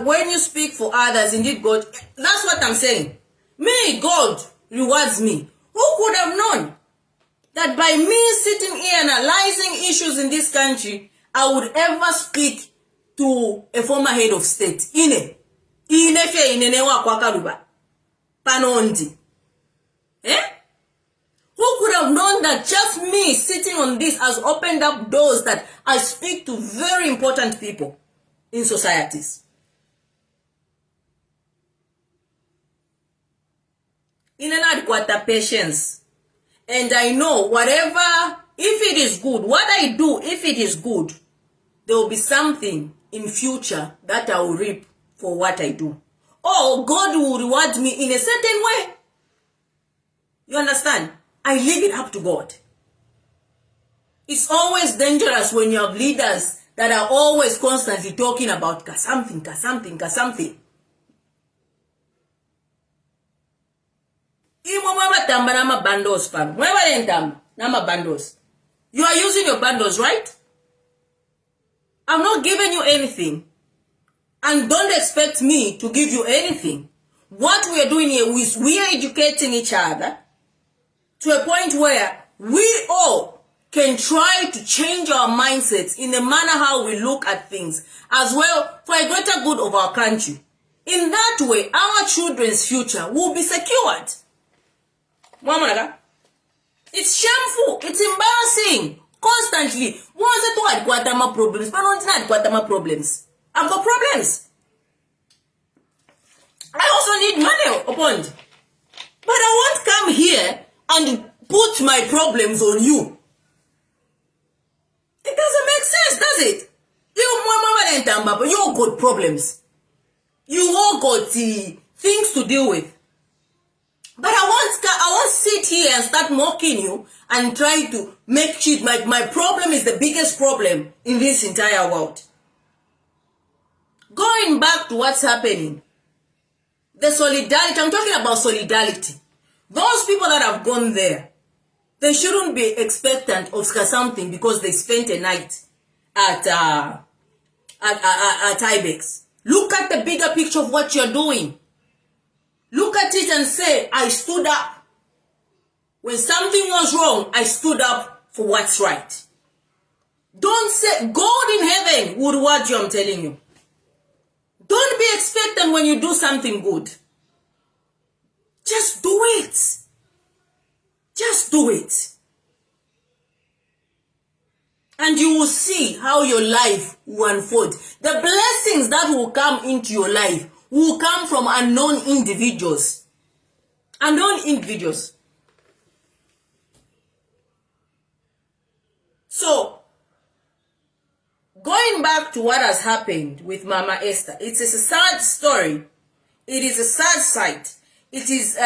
When you speak for others, indeed God, that's what I'm saying. Me, God rewards me. Who could have known that by me sitting here analyzing issues in this country, I would ever speak to a former head of state? Panondi. Who could have known that just me sitting on this has opened up doors that I speak to very important people in societies? Inadequate patience. And I know whatever, if it is good, what I do, if it is good, there will be something in future that I will reap for what I do. Or God will reward me in a certain way. You understand? I leave it up to God. It's always dangerous when you have leaders that are always constantly talking about something. You are using your bundles, right? I'm not giving you anything. And don't expect me to give you anything. what we are doing here is we are educating each other to a point where we all can try to change our mindsets in the manner how we look at things as well for a greater good of our country. In that way, our children's future will be secured. It's shameful. It's embarrassing. Constantly. Problems. I've got problems. I also need money upon. But I won't come here and put my problems on you. It doesn't make sense, does it? You all got problems. You all got things to deal with. But I won't sit here and start mocking you and try to make shit. My problem is the biggest problem in this entire world. Going back to what's happening, the solidarity, I'm talking about solidarity. Those people that have gone there, they shouldn't be expectant of something because they spent a night at Ibex. Look at the bigger picture of what you're doing. Look at it and say, I stood up. When something was wrong, I stood up for what's right. Don't say, God in heaven would reward you, I'm telling you. Don't be expectant when you do something good. Just do it. Just do it. And you will see how your life will unfold. The blessings that will come into your life will come from unknown individuals. Unknown individuals. So, going back to what has happened with Mama Esther, it is a sad story. It is a sad sight. It is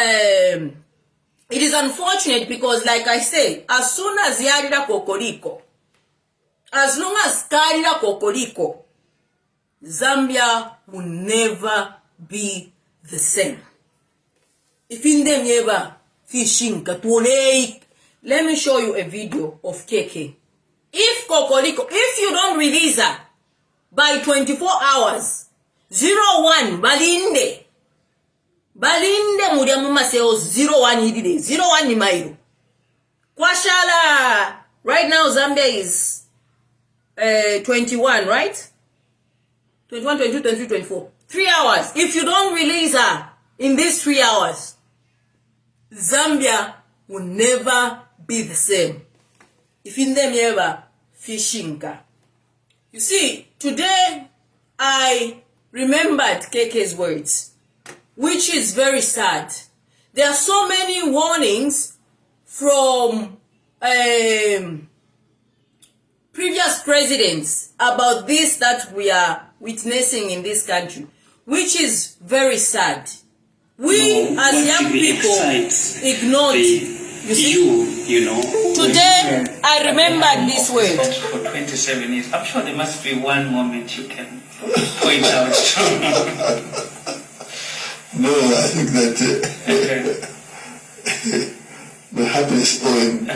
unfortunate because, like I say, as soon as Yarida Kokoriko, as long as Karida Kokoriko, Zambia will never be the same. If in them ever fishing katulei, let me show you a video of KK. If Kokoriko, if you don't release her by 24 hours, 01 Balinde Mudiamuma sales 01 hidide 01 ni mairu. Kwashala, right now Zambia is 21, right? 21, 22, 23, 24. 3 hours. If you don't release her in these 3 hours, Zambia will never be the same. If in them ever fishing. You see, today I remembered KK's words, which is very sad. There are so many warnings from previous presidents about this that we are witnessing in this country, which is very sad. We as young people ignored it. You see, you know. Today I remembered this word. For 27 years, I'm sure there must be one moment you can point out. No, I think that the happiest point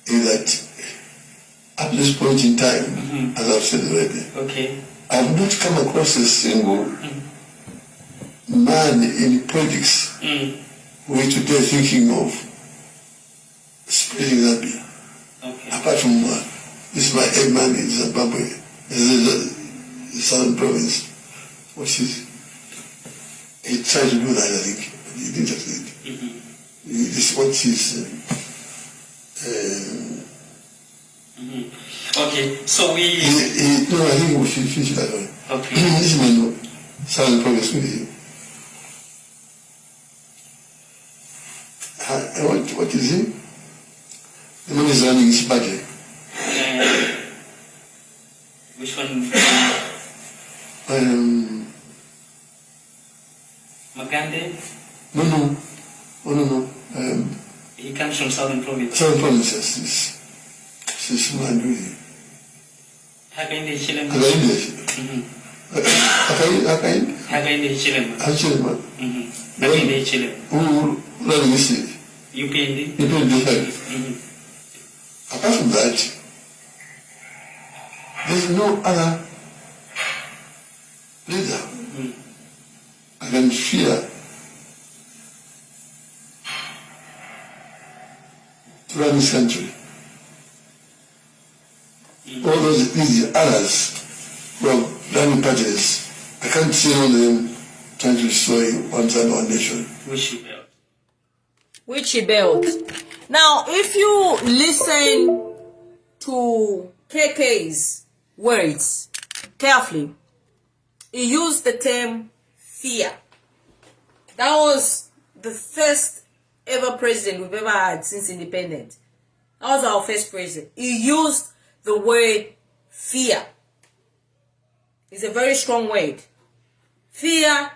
is that at this point in time, as I've said already, I've not come across a single man in politics who is today thinking of spreading Zambia. Apart from this is my head man in Zimbabwe, the southern province, which is, he tried to do that, I think, but he didn't succeed. This is what he's okay, so we... no, I think we should finish that one. Okay. This is my southern province with you. What is he? The man is running his budget. Which one? Magande? No. He comes from Southern Province. Southern Province, yes. She's man really. Hakainde Chilema. Hakainde Chilema. Hakainde Chilema. Who running this? UPND. Apart from that, there's no other leader. I than fear to run this country. All these others who are running parties, I can't see all of them trying to destroy one side or one nation. Which he built. Now, if you listen to KK's words carefully, he used the term fear. That was the first ever president we've ever had since independence. That was our first president. He used the word fear. It's a very strong word. Fear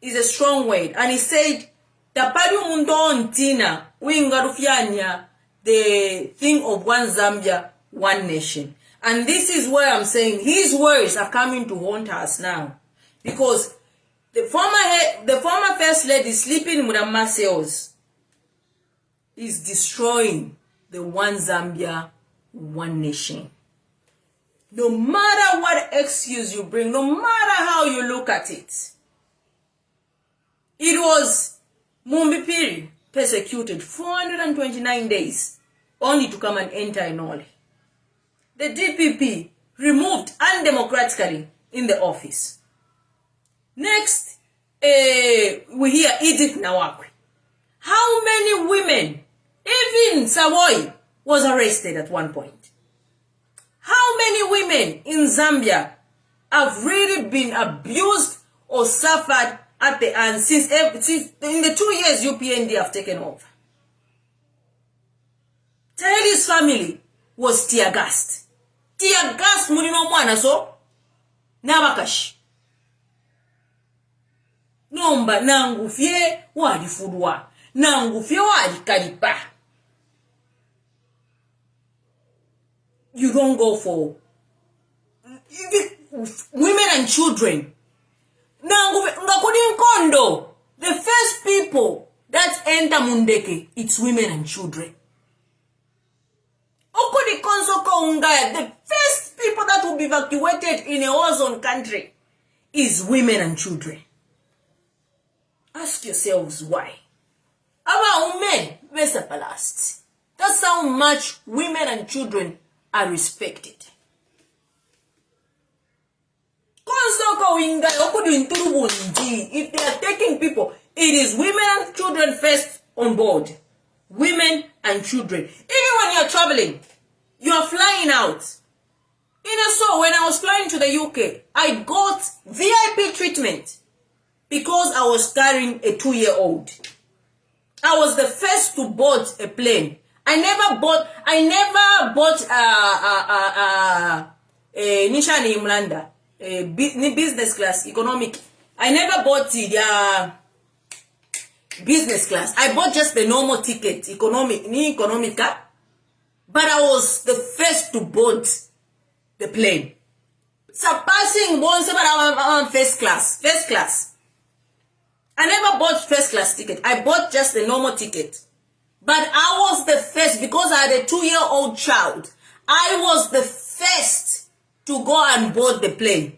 is a strong word. And he said, the thing of one Zambia, one nation. And this is where I'm saying his words are coming to haunt us now. Because the former first lady sleeping with a cells is destroying the one Zambia, one nation. No matter what excuse you bring, no matter how you look at it. It was Mumbipiri persecuted 429 days only to come and enter in Oli. The DPP removed undemocratically in the office. Next, we hear Edith Nawakwi. How many women, even Savoy, was arrested at one point? How many women in Zambia have really been abused or suffered at the end since in the 2 years UPND have taken over? Taheli's family was tear gassed. Tear gassed mulino mwana so nabakashi. Nomba nangu fie wadi fudwa. Nangu fie wadi kalipa. You don't go for women and children. The first people that enter Mundeke, it's women and children. The first people that will be evacuated in a war-zone country is women and children. Ask yourselves why. That's how much women and children are respected. If they are taking people, it is women and children first on board. Women and children. Even when you're traveling, you are flying out. So when I was flying to the UK, I got VIP treatment because I was carrying a 2-year-old. I was the first to board a plane. I never bought Nishani Imlanda. Business class, economic. I never bought the business class. I bought just the normal ticket, economica. But I was the first to board the plane. Surpassing one, but first class. First class. I never bought first class ticket. I bought just the normal ticket. But I was the first because I had a 2-year-old child. I was the first to go and board the plane.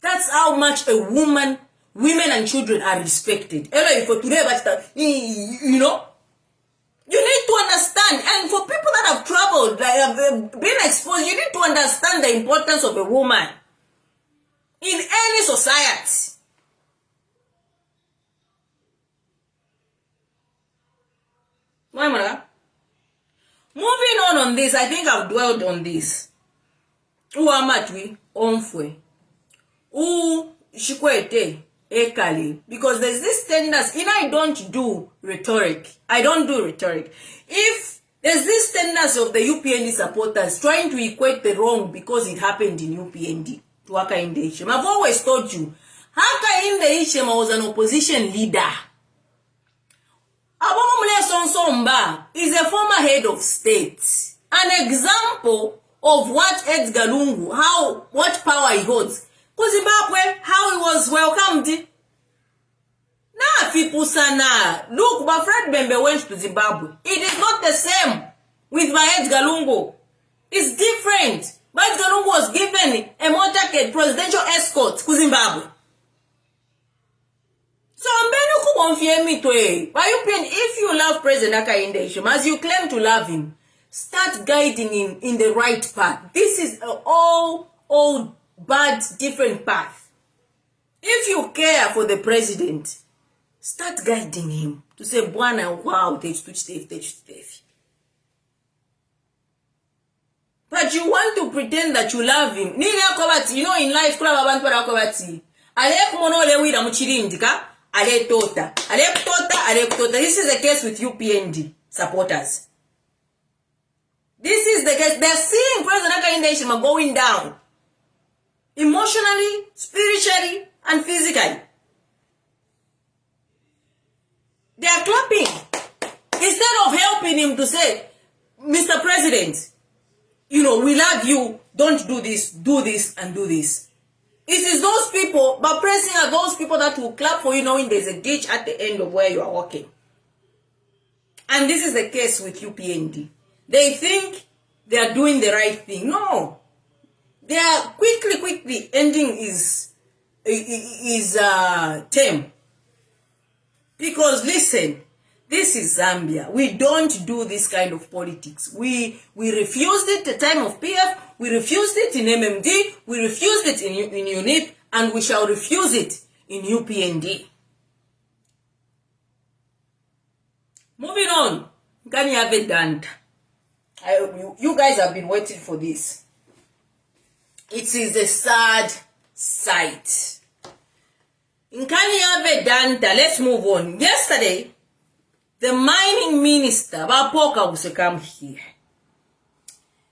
That's how much women and children are respected. For today, you know, you need to understand. And for people that have traveled, that have been exposed, you need to understand the importance of a woman in any society. Moving on this, I think I've dwelled on this. Uamatwi onfwe. Shikwete ekali. Because there's this tendency, and I don't do rhetoric. If there's this tendency of the UPND supporters trying to equate the wrong because it happened in UPND to Hakainde Hichilema. I've always told you, Hakainde Hichilema was an opposition leader. Abomomule Sonsomba is a former head of state. An example of what Edgar Lungu, what power he holds. Zimbabwe, how he was welcomed. Na Fipusana. Look, my friend Bembe went to Zimbabwe. It is not the same with my Edgar Lungu. It's different. My Edgar Lungu was given a motorcade presidential escort to Zimbabwe. So if you love President Hakainde, as you claim to love him, start guiding him in the right path. This is all bad, different path. If you care for the president, start guiding him to say, Bwana, wow, but you want to pretend that you love him. You know, in life, this is the case with UPND supporters. This is the case. They're seeing President Hakainde going down. Emotionally, spiritually, and physically. They are clapping. Instead of helping him to say, Mr. President, you know, we love you, don't do this, and do this. It is those people, but pressing at those people that will clap for you knowing there's a ditch at the end of where you are walking. And this is the case with UPND. They think they are doing the right thing. No. They are quickly ending his term. Because listen, this is Zambia. We don't do this kind of politics. We refused it at the time of PF, we refused it in MMD, we refused it in UNIP, and we shall refuse it in UPND. Moving on, Vedanta. You guys have been waiting for this. It is a sad sight. In Vedanta, let's move on. Yesterday, the mining minister, Bapoka, was come here.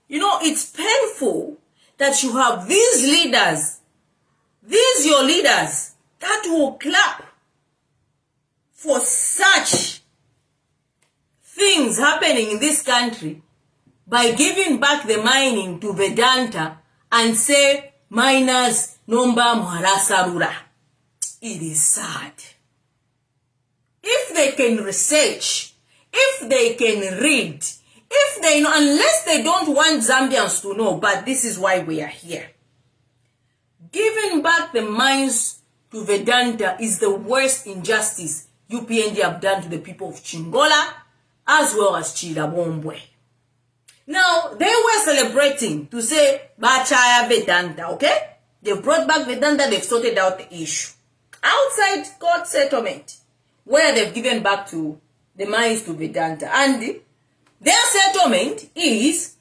You know, it's painful that you have these leaders, these your leaders, that will clap for such things happening in this country by giving back the mining to Vedanta and say, miners, nomba muharasarura. It is sad. If they can research, if they can read, if they know, unless they don't want Zambians to know, but this is why we are here. Giving back the mines to Vedanta is the worst injustice UPND have done to the people of Chingola, as well as Chilabombwe. Now, they were celebrating to say, Bachaya Vedanta, okay? They've brought back Vedanta, they've sorted out the issue. Outside court settlement, where they've given back to the mines to Vedanta. And their settlement is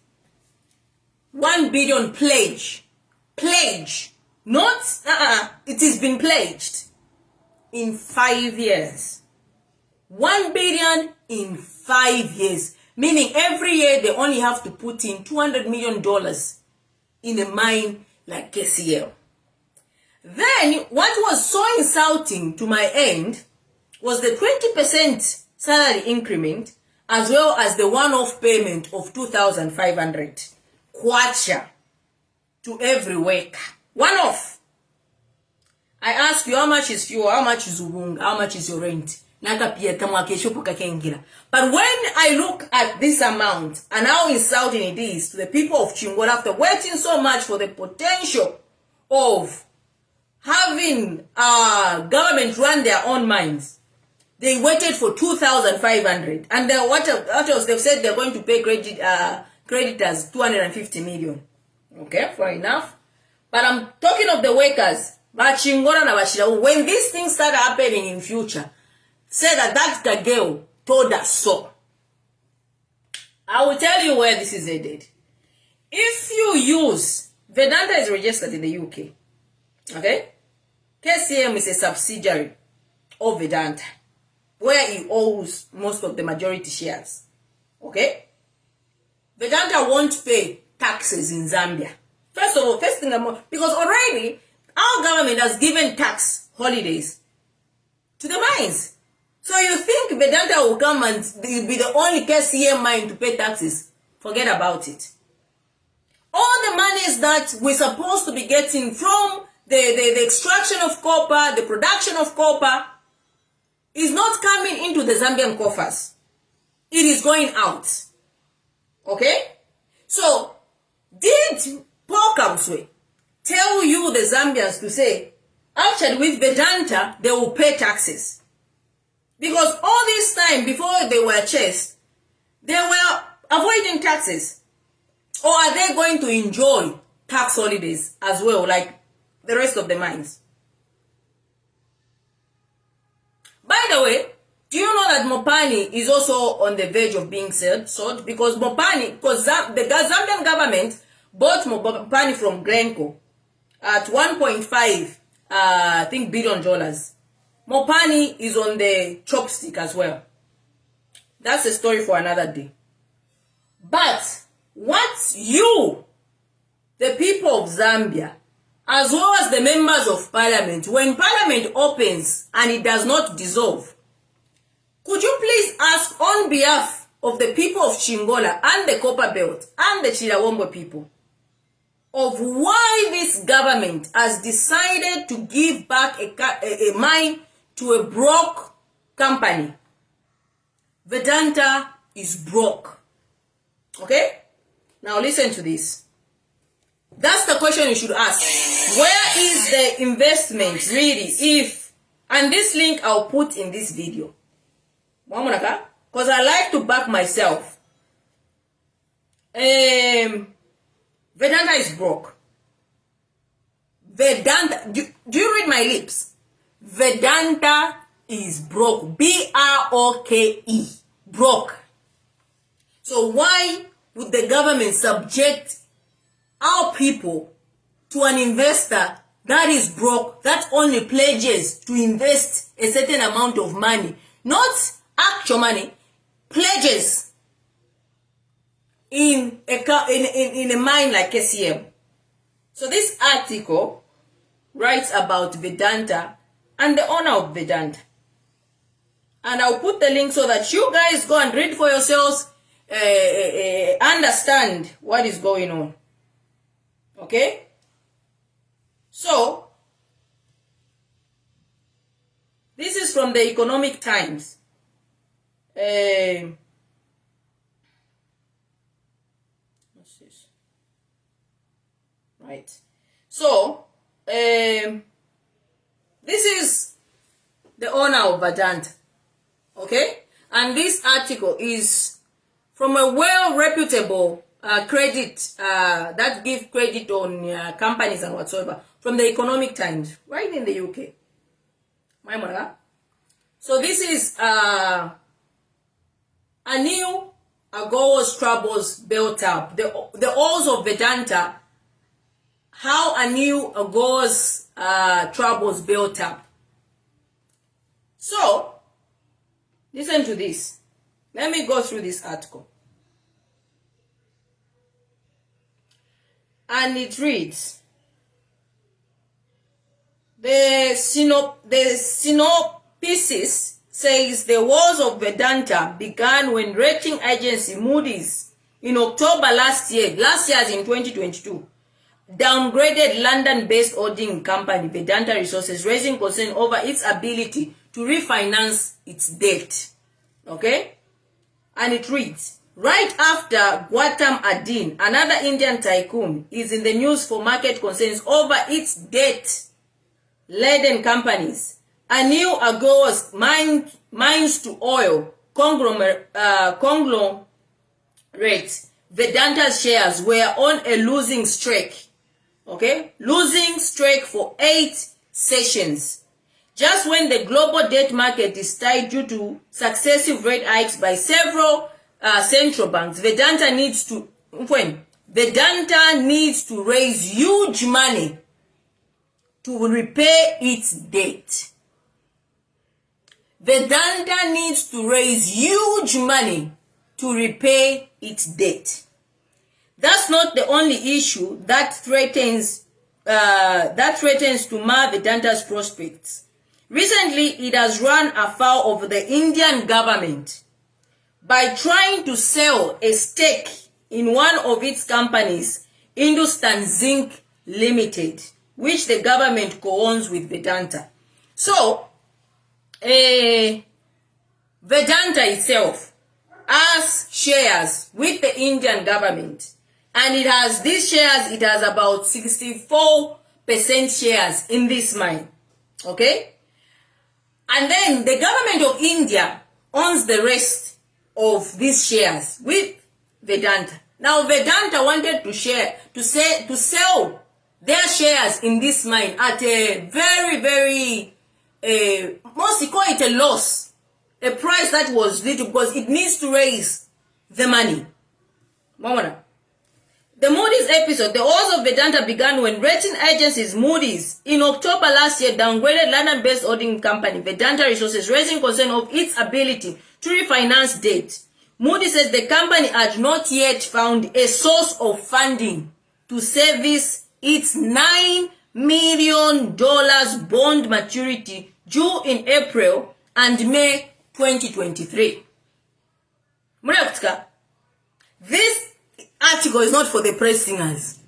1 billion pledge. Pledge. Not, it has been pledged in 5 years. 1 billion in 5 years. Meaning every year they only have to put in $200 million in a mine like KCL. Then, what was so insulting to my end was the 20% salary increment as well as the one-off payment of 2,500 kwacha to every worker. One-off. I ask you, how much is fuel, how much is ubunga, how much is your rent? But when I look at this amount and how insulting it is to the people of Chingola after waiting so much for the potential of having government run their own mines, they waited for 2,500. And what else? They've said they're going to pay creditors 250 million. Okay, fair enough. But I'm talking of the workers. When these things start happening in future, say that girl told us so. I will tell you where this is headed. If you use, Vedanta is registered in the UK. Okay? KCM is a subsidiary of Vedanta, where he owns most of the majority shares. Okay? Vedanta won't pay taxes in Zambia. First of all, because already our government has given tax holidays to the mines. So you think Vedanta will come and be the only KCM mine to pay taxes? Forget about it. All the monies that we're supposed to be getting from the extraction of copper, the production of copper, is not coming into the Zambian coffers. It is going out. Okay? So, did Paul Kamswe tell you, the Zambians, to say, actually with Vedanta, they will pay taxes? Because all this time before they were chased, they were avoiding taxes. Or are they going to enjoy tax holidays as well, like the rest of the mines? By the way, do you know that Mopani is also on the verge of being sold? Because Mopani, because the Zambian government bought Mopani from Glencoe at $1.5 I think $1 billion. Mopani is on the chopstick as well. That's a story for another day. But what you, the people of Zambia, as well as the members of parliament, when parliament opens and it does not dissolve, could you please ask on behalf of the people of Chingola and the Copper Belt and the Chilawombo people of why this government has decided to give back a mine to a broke company? Vedanta is broke. Okay? Now listen to this. That's the question you should ask. Where is the investment really? And this link I'll put in this video. Because I like to back myself. Vedanta is broke. Vedanta, do you read my lips? Vedanta is broke. B-R-O-K-E. Broke. So why would the government subject our people to an investor that is broke, that only pledges to invest a certain amount of money, not actual money, pledges in a mine like KCM? So this article writes about Vedanta and the owner of Vedanta. And I'll put the link so that you guys go and read for yourselves, understand what is going on. Okay? So, this is from the Economic Times. What's this? Right. So, this is the owner of Vedanta. Okay? And this article is from a well-reputable credit that give credit on companies and whatsoever, from the Economic Times, right in the UK. So this is a new Agoa's troubles built up. The ores of Vedanta, how a new Agoa's troubles built up. So, listen to this. Let me go through this article. And it reads, the synopsis says the wars of Vedanta began when rating agency Moody's in October last year as in 2022, downgraded London-based holding company Vedanta Resources, raising concern over its ability to refinance its debt. Okay? And it reads, right after Gautam Adani, another Indian tycoon, is in the news for market concerns over its debt-laden companies, a new Agoa's mines to oil conglomerate, Vedanta's shares were on a losing streak. Okay? Losing streak for 8 sessions. Just when the global debt market is tight due to successive rate hikes by several central banks, Vedanta needs to raise huge money to repay its debt. Vedanta needs to raise huge money to repay its debt. That's not the only issue that threatens to mar Vedanta's prospects. Recently, it has run afoul of the Indian government by trying to sell a stake in one of its companies, Hindustan Zinc Limited, which the government co-owns with Vedanta. So, Vedanta itself has shares with the Indian government, and it has about 64% shares in this mine. Okay? And then the government of India owns the rest of these shares with Vedanta. Now Vedanta wanted to sell their shares in this mine at a very, very, mostly call it a loss, a price that was little, because it needs to raise the money. The Moody's episode, the Oz of Vedanta began when rating agencies Moody's in October last year downgraded London-based holding company Vedanta Resources, raising concern of its ability to refinance debt. Moody's says the company had not yet found a source of funding to service its $9 million bond maturity due in April and May 2023. This article is not for the press singers.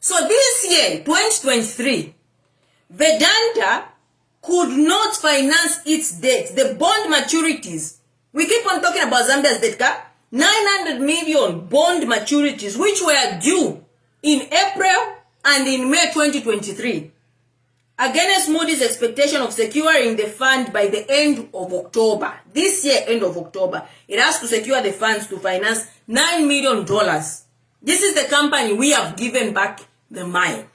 So this year, 2023, Vedanta could not finance its debt, the bond maturities. We keep on talking about Zambia's debt, 900 million bond maturities, which were due in April and in May 2023. Against Moody's expectation of securing the fund by the end of October, this year, end of October, it has to secure the funds to finance $9 million. This is the company we have given back the mine.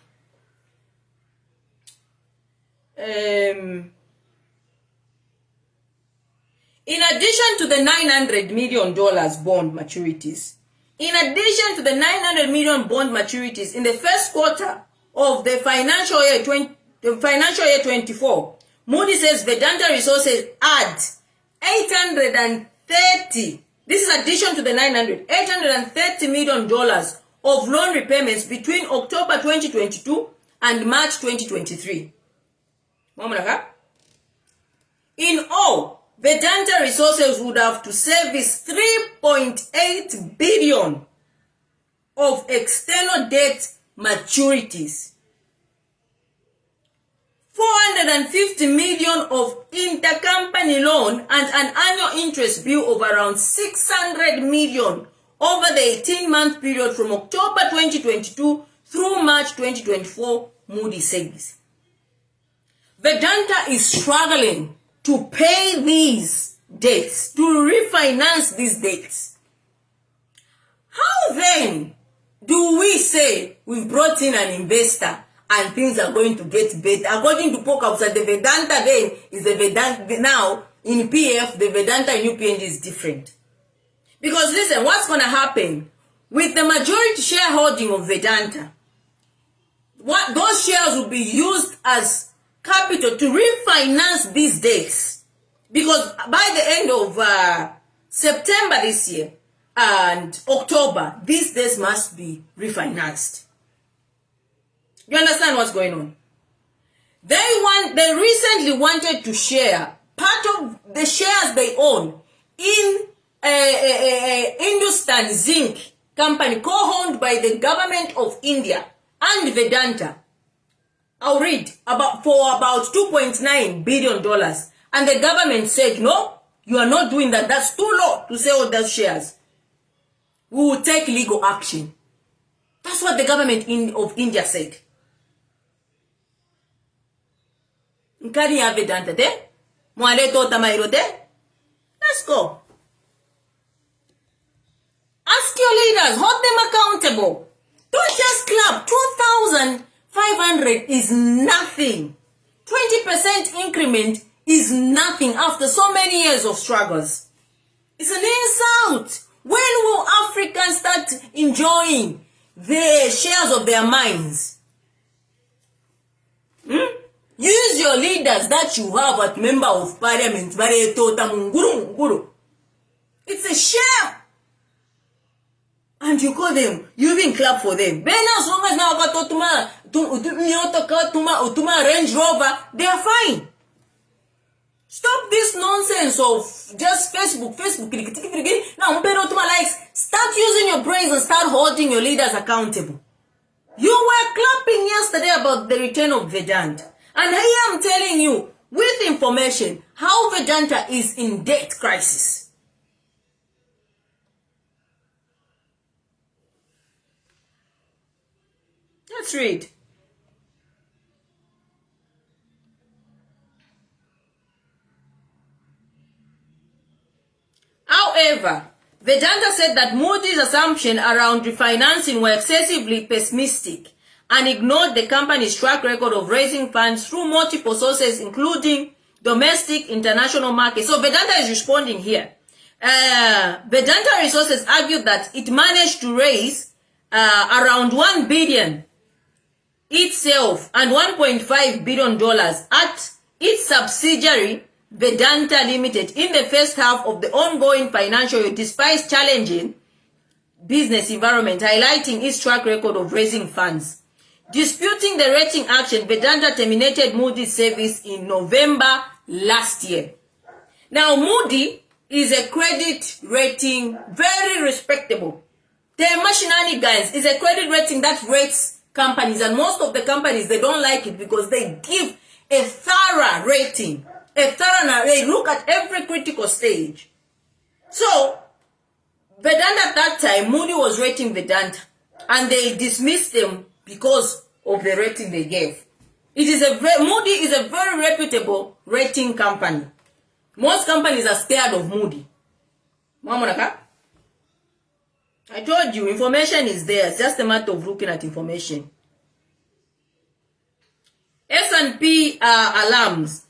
In addition to the $900 million bond maturities, in the first quarter of the financial year 24, Moody says Vedanta Resources add 830, this is addition to the $830 million of loan repayments between October 2022 and March 2023. In all, Vedanta Resources would have to service 3.8 billion of external debt maturities, 450 million of intercompany loan, and an annual interest bill of around 600 million over the 18-month period from October 2022 through March 2024, Moody says. Vedanta is struggling to pay these debts, to refinance these debts. How then do we say we've brought in an investor and things are going to get better? According to Pokaps, the Vedanta then is the Vedanta now in PF, the Vedanta in UPNG is different. Because listen, what's going to happen with the majority shareholding of Vedanta? Those shares will be used as capital to refinance these debts. Because by the end of September this year and October, these debts must be refinanced. You understand what's going on? They recently wanted to share part of the shares they own in Hindustan Zinc company co-owned by the government of India and Vedanta. I'll read for about $2.9 billion. And the government said, no, you are not doing that. That's too low to sell those shares. We will take legal action. That's what the government of India said. Nkari ya Vedanta de? Mwale tota mairo de? Let's go. Ask your leaders, hold them accountable. Don't just clap. 2,500 is nothing. 20% increment is nothing after so many years of struggles. It's an insult. When will Africans start enjoying the shares of their mines? Use your leaders that you have at member of parliament. It's a shame. And you call them, you even clap for them. As long as now got Range Rover, they are fine. Stop this nonsense of just Facebook. Now, likes. Start using your brains and start holding your leaders accountable. You were clapping yesterday about the return of Vedanta. And here I'm telling you, with information, how Vedanta is in debt crisis. Let's read. However, Vedanta said that Moody's assumptions around refinancing were excessively pessimistic and ignored the company's track record of raising funds through multiple sources, including domestic, international markets. So Vedanta is responding here. Vedanta Resources argued that it managed to raise around $1 billion itself and $1.5 billion at its subsidiary Vedanta Limited in the first half of the ongoing financial year, despite challenging business environment, highlighting its track record of raising funds. Disputing the rating action, Vedanta terminated Moody's service in November last year. Now, Moody is a credit rating, very respectable. The Mashinani guys is a credit rating that rates companies, and most of the companies, they don't like it because they give a thorough rating. They look at every critical stage. So, Vedanta at that time, Moody was rating Vedanta, and they dismissed them because of the rating they gave. Moody is a very reputable rating company. Most companies are scared of Moody. Mamonaka? I told you, information is there. It's just a matter of looking at information. S&P alarms.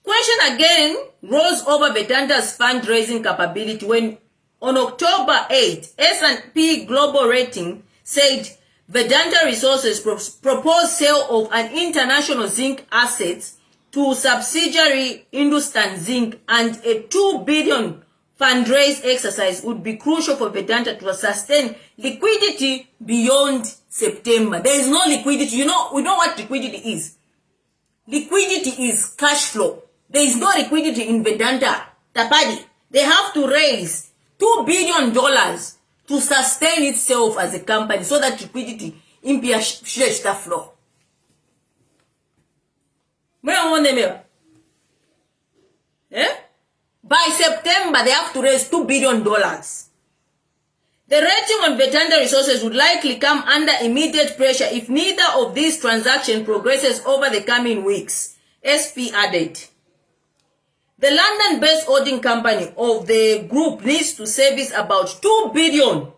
Question again rose over Vedanta's fundraising capability when on October 8, S&P Global Rating said Vedanta Resources proposed sale of an international zinc asset to subsidiary Hindustan Zinc, and a $2 billion fundraise exercise would be crucial for Vedanta to sustain liquidity beyond September. There is no liquidity. We know what liquidity is. Liquidity is cash flow. There is no liquidity in Vedanta. Tapadi. They have to raise $2 billion to sustain itself as a company so that liquidity impia flow. By September, they have to raise $2 billion. The rating on Vedanta Resources would likely come under immediate pressure if neither of these transactions progresses over the coming weeks, SP added. The London-based holding company of the group needs to service about $2 billion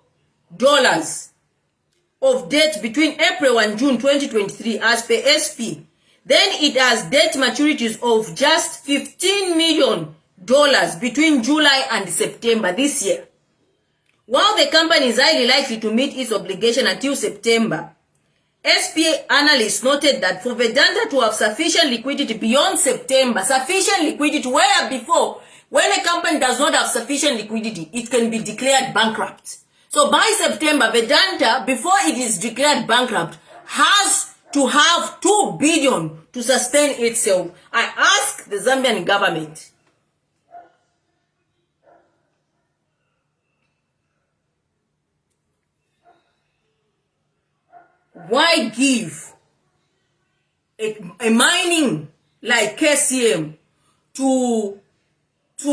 of debt between April and June 2023 as per SP. Then it has debt maturities of just $15 million between July and September this year. While the company is highly likely to meet its obligation until September, SPA analysts noted that for Vedanta to have sufficient liquidity beyond September, sufficient liquidity where before, when a company does not have sufficient liquidity, it can be declared bankrupt. So by September, Vedanta, before it is declared bankrupt, has to have $2 billion to sustain itself. I ask the Zambian government, why give a mining like KCM to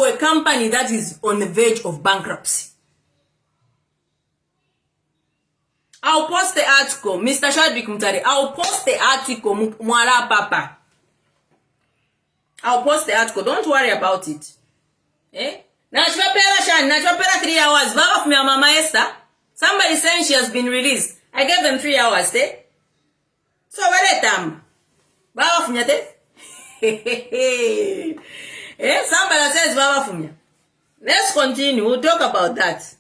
a company that is on the verge of bankruptcy? I'll post the article, Mr. Shadwick Mutari. I'll post the article, Mwara Papa. I'll post the article. Don't worry about it. Eh? Nachwapela 3 hours. Baba from your mama Esther. Somebody saying she has been released. I gave them 3 hours, eh? So where them? Baba from yate? Eh? Somebody says Baba from you. Let's continue. We'll talk about that.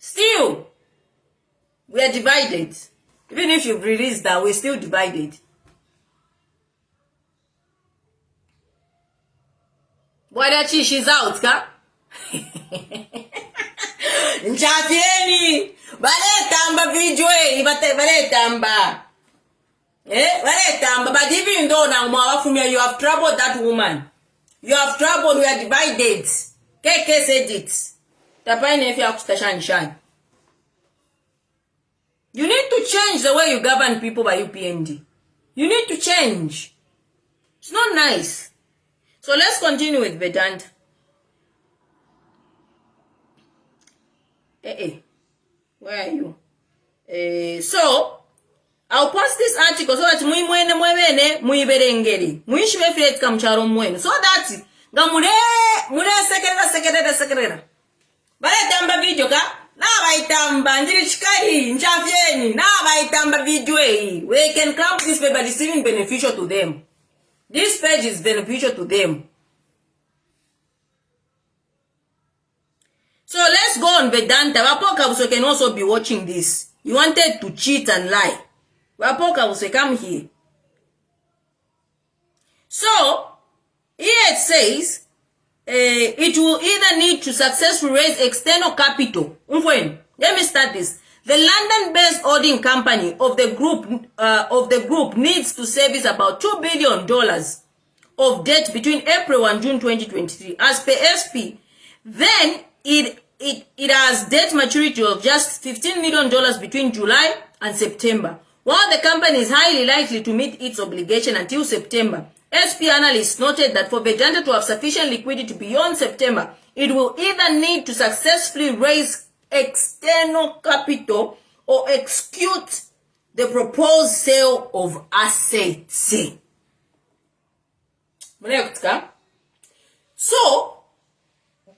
Still, we are divided. Even if you've released that, we're still divided. Wadachi, she's out, ka? Nchafieni! Baletamba vijwe! Baletamba! Baletamba! But even though now, you have troubled that woman. You have troubled, we are divided. KK said it. You need to change the way you govern people by UPND. You need to change. It's not nice. So let's continue with Vedanta. Where are you? So I'll post this article so that so that Ga mule sekerera. Baitamba video ka? Na baitamba njiri chikari njafyeni. Na baitamba video eh. We can cramp this page, but it's even beneficial to them. This page is beneficial to them. So let's go on Vedanta. Wapoka can also be watching this. You wanted to cheat and lie. Wapoka will come here. So here it says it will either need to successfully raise external capital. Let me start this. The London-based holding company of the group needs to service about $2 billion of debt between April and June 2023. As per SP, then it has debt maturity of just $15 million between July and September. While the company is highly likely to meet its obligation until September, SP analysts noted that for Vedanta to have sufficient liquidity beyond September, it will either need to successfully raise external capital or execute the proposed sale of assets. So,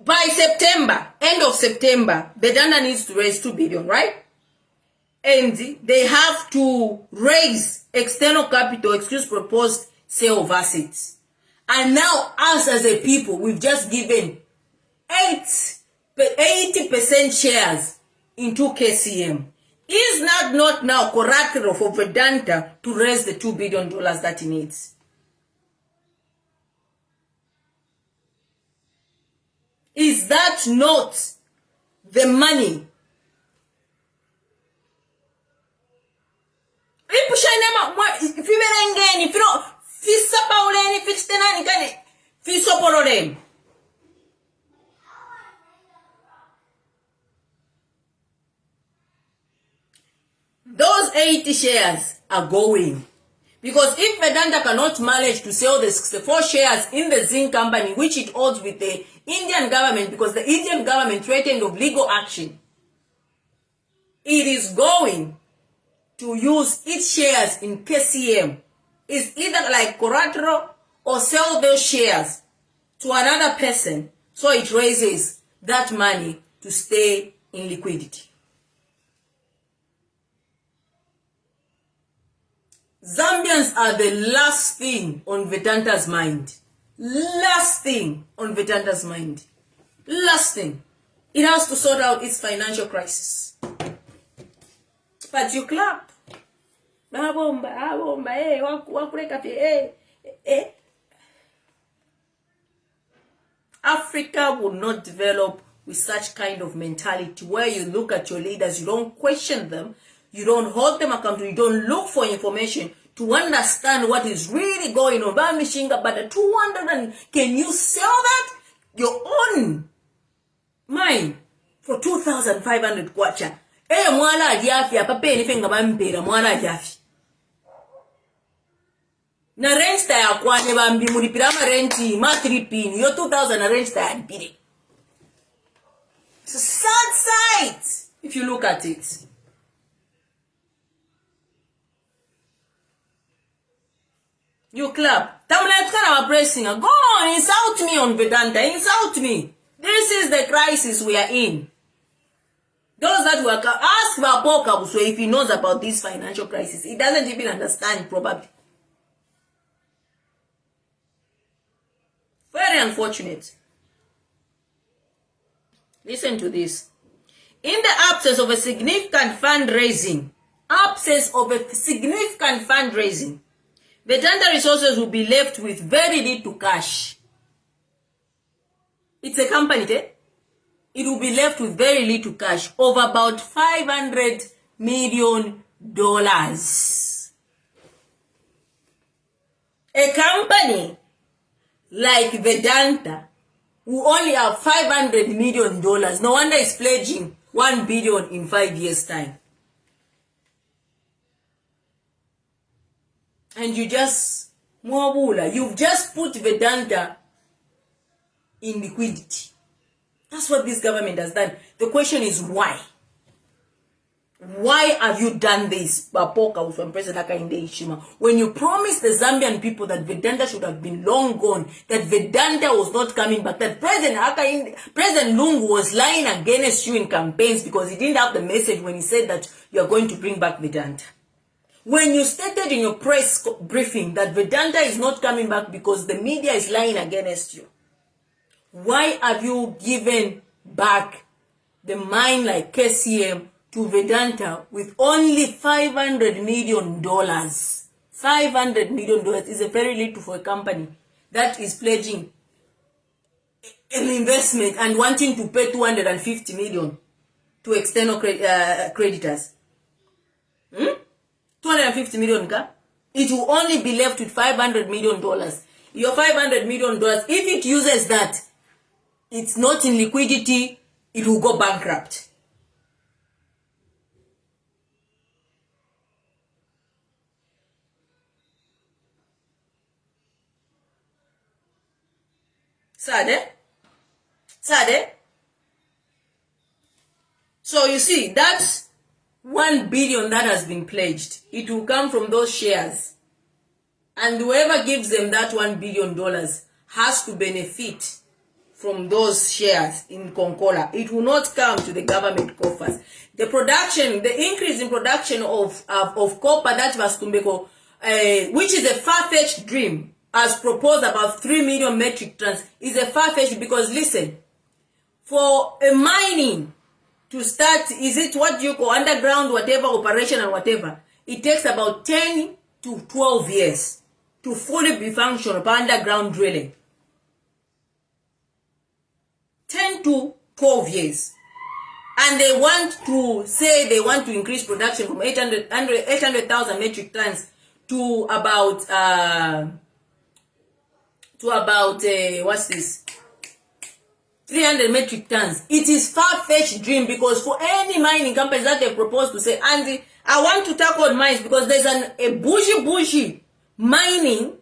by September, end of September, Vedanta needs to raise $2 billion, right? And they have to raise external capital, excuse proposed sale of assets. And now, us as a people, we've just given 80% shares into KCM. Is that not now collateral for Vedanta to raise the $2 billion that he needs? Is that not the money? If you don't, those 80 shares are going. Because if Vedanta cannot manage to sell the 64 shares in the zinc company, which it holds with the Indian government, because the Indian government threatened of legal action, it is going to use its shares in KCM. It's either like collateral or sell those shares to another person so it raises that money to stay in liquidity. Zambians are the last thing on Vedanta's mind. Last thing on Vedanta's mind. Last thing. It has to sort out its financial crisis. But you clap. Africa will not develop with such kind of mentality where you look at your leaders, you don't question them, you don't hold them accountable, you don't look for information to understand what is really going on. But the 200, and can you sell that? Your own mine for 2,500 kwacha. Mwana ajafi, pape nifenga mampira, mwana ajafi. Na rent ya kwanye bambi mulipirama renti ma 3 pin yo 2000 na rent ya bide. It's a sad sight if you look at it. You clap. Tamla kana pressing. Go on, insult me on Vedanta. Insult me. This is the crisis we are in. Those that will ask Vapoka so if he knows about this financial crisis, he doesn't even understand probably. Very unfortunate. Listen to this. In the absence of a significant fundraising, Vedanta resources will be left with very little cash. It's a company, it will be left with very little cash of about $500 million. A company like Vedanta who only have $500 million, no wonder it's pledging $1 billion in 5 years' time. And you've just put Vedanta in liquidity. That's what this government has done. The question is why? Why have you done this, Bapoka, with President Hakainde Hichilema? When you promised the Zambian people that Vedanta should have been long gone, that Vedanta was not coming back, that President Lungu was lying against you in campaigns because he didn't have the message when he said that you are going to bring back Vedanta. When you stated in your press briefing that Vedanta is not coming back because the media is lying against you, why have you given back the mine like KCM to Vedanta with only $500 million? $500 million is a very little for a company that is pledging an investment and wanting to pay $250 million to external creditors. 250 million, it will only be left with $500 million. Your $500 million, if it uses that, it's not in liquidity, it will go bankrupt. Sad, eh? Sad, eh? So you see, that's $1 billion that has been pledged. It will come from those shares. And whoever gives them that $1 billion has to benefit from those shares in Konkola. It will not come to the government coffers. The production, the increase in production of copper that was Tumbeko, which is a far-fetched dream, as proposed about 3 million metric tons, is a far-fetched because listen, for a mining to start, is it what you call underground, whatever, operation and whatever, it takes about 10 to 12 years to fully be functional for underground drilling. 10 to 12 years. And they want to say they want to increase production from 800,000 metric tons to about, what's this? 300 metric tons. It is far-fetched dream because for any mining companies that they propose to say, and I want to tackle on mines because there's a bougie mining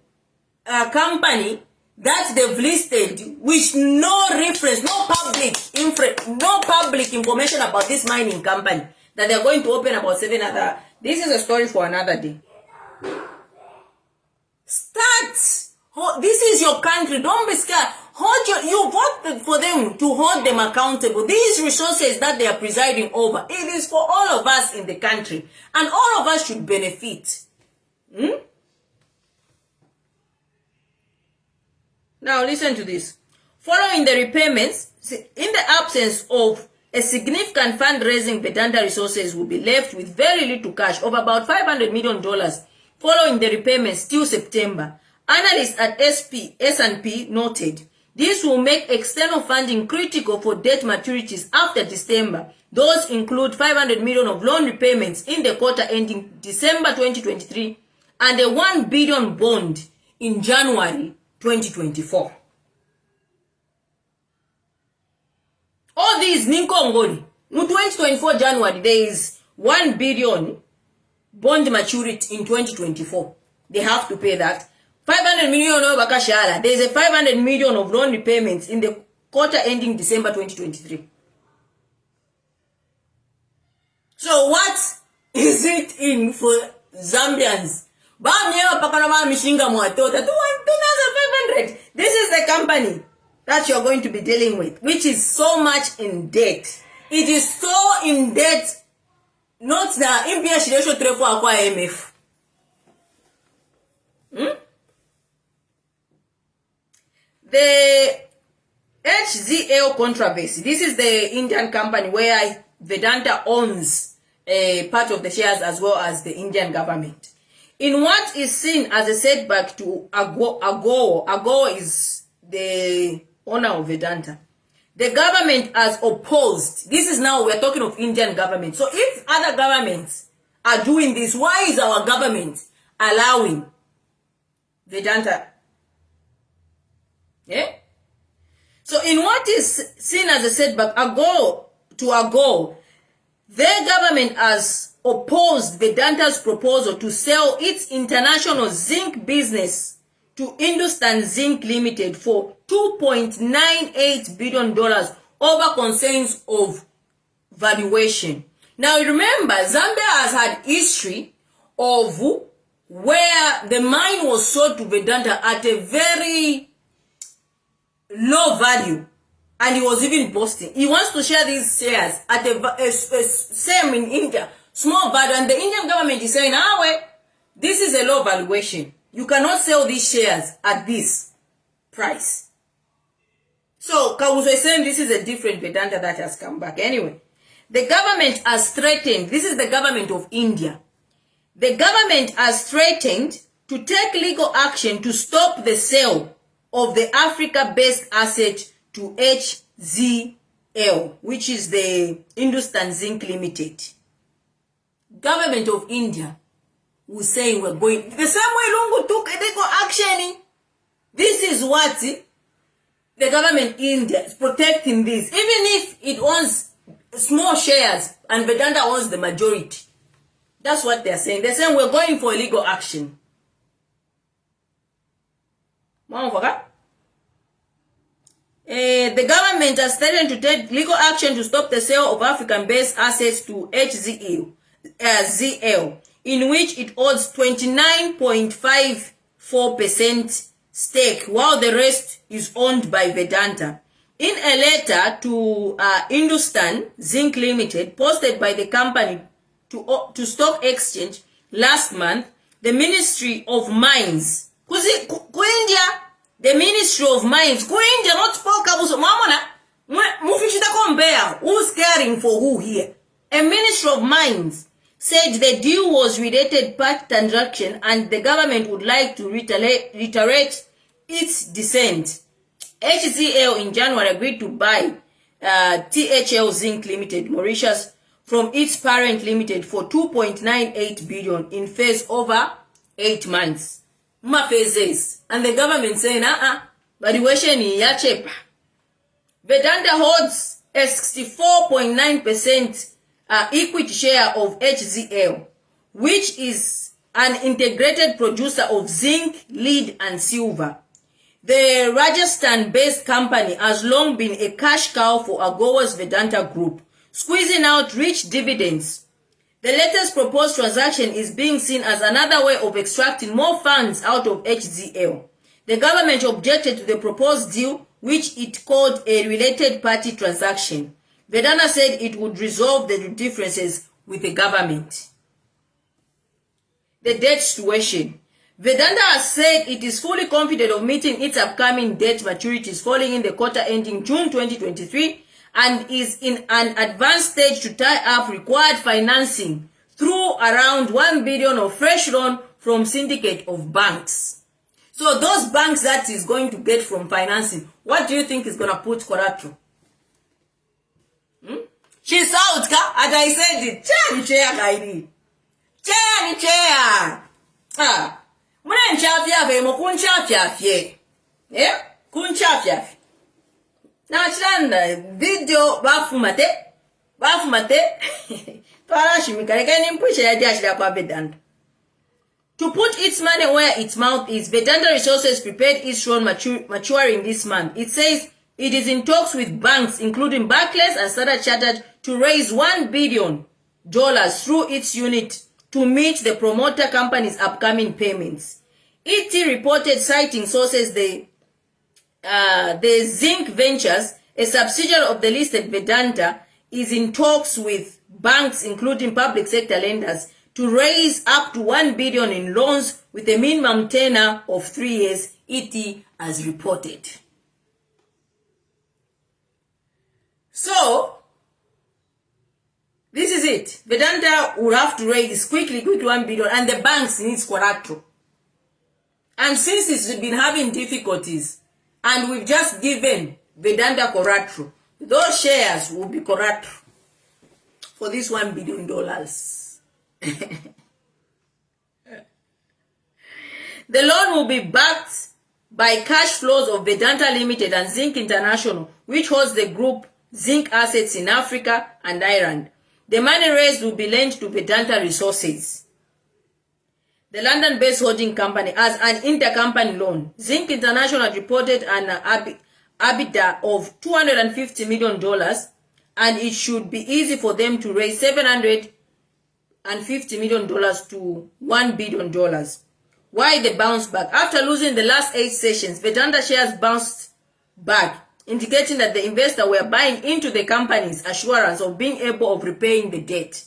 company that they've listed with no reference, no public information about this mining company that they're going to open about 7 other. This is a story for another day. Start. This is your country. Don't be scared. You voted for them to hold them accountable. These resources that they are presiding over, it is for all of us in the country. And all of us should benefit. Now listen to this. Following the repayments, in the absence of a significant fundraising, Vedanta resources will be left with very little cash of about $500 million following the repayments till September. Analysts at S&P noted this will make external funding critical for debt maturities after December. Those include $500 million of loan repayments in the quarter ending December 2023 and a $1 billion bond in January 2024. All these Ninkongoli, in 2024 January, there is $1 billion bond maturity in 2024. They have to pay that. 500 million of Bakashala. There is a 500 million of loan repayments in the quarter ending December 2023. So what is it in for Zambians? This is the company that you're going to be dealing with, which is so much in debt. It is so in debt, not the MPH ratio 3 for IMF. The HZL controversy. This is the Indian company where Vedanta owns a part of the shares as well as the Indian government. In what is seen as a setback to Ago is the owner of Vedanta. The government has opposed. This is now we're talking of Indian government. So if other governments are doing this, why is our government allowing Vedanta? Yeah? So in what is seen as a setback, Ago, their government has opposed Vedanta's proposal to sell its international zinc business to Hindustan Zinc Limited for $2.98 billion over concerns of valuation. Now remember, Zambia has had history of where the mine was sold to Vedanta at a very low value, and he was even boasting. He wants to share these shares at a same in India, small value, and the Indian government is saying, this is a low valuation. You cannot sell these shares at this price. So Kawuso is saying this is a different Vedanta that has come back. Anyway, the government has threatened, this is the government of India. The government has threatened to take legal action to stop the sale of the Africa-based asset to HZL, which is the Hindustan Zinc Limited. Government of India was saying we're going the same way Lungu took a legal action. This is what the government India is protecting this, even if it owns small shares and Vedanta owns the majority. That's what they're saying. They're saying we're going for illegal action. The government has threatened to take legal action to stop the sale of African-based assets to HZL, in which it owns 29.54% stake, while the rest is owned by Vedanta. In a letter to Hindustan Zinc Limited, posted by the company to Stock Exchange last month, the Ministry of Mines, the Ministry of Mines, not spoke who's caring for who here? A Ministry of Mines said the deal was related party transaction and the government would like to reiterate its dissent. HZL in January agreed to buy THL Zinc Limited, Mauritius, from its parent limited for 2.98 billion in phase over 8 months. Phases. And the government saying, valuation is cheap. Vedanta holds a 64.9% equity share of HZL, which is an integrated producer of zinc, lead, and silver. The Rajasthan-based company has long been a cash cow for AGOA's Vedanta group, squeezing out rich dividends. The latest proposed transaction is being seen as another way of extracting more funds out of HZL. The government objected to the proposed deal, which it called a related party transaction. Vedanta said it would resolve the differences with the government. The debt situation. Vedanta has said it is fully confident of meeting its upcoming debt maturities falling in the quarter ending June 2023 and is in an advanced stage to tie up required financing through around 1 billion of fresh loan from syndicate of banks. So those banks that is going to get from financing, what do you think is going to put collateral? She's out, as I said it. Chair, Kairi. Chair. Muna nchafya mo kunchafya. Yeah? Kunchafya. Na chanda video bafumate. Twarashi mikareka ni mpusha ya diashira kwa Vedanta. To put its money where its mouth is, Vedanta Resources prepared its loan maturing this month. It says it is in talks with banks, including Barclays and Standard Chartered, to raise $1 billion through its unit to meet the promoter company's upcoming payments. ET reported, citing sources, the Zinc Ventures, a subsidiary of the listed Vedanta, is in talks with banks, including public sector lenders, to raise up to $1 billion in loans with a minimum tenor of 3 years, ET has reported. So, this is it. Vedanta will have to raise quickly $1 billion, and the banks needs collateral. And since it's been having difficulties, and we've just given Vedanta collateral, those shares will be collateral for this $1 billion. The loan will be backed by cash flows of Vedanta Limited and Zinc International, which holds the group zinc assets in Africa and Ireland. The money raised will be lent to Vedanta Resources, the London-based holding company, as an intercompany loan. Zinc International reported an EBITDA of $250 million and it should be easy for them to raise $750 million to $1 billion. Why the bounce back? After losing the last 8 sessions, Vedanta shares bounced back, indicating that the investors were buying into the company's assurance of being able of repaying the debt.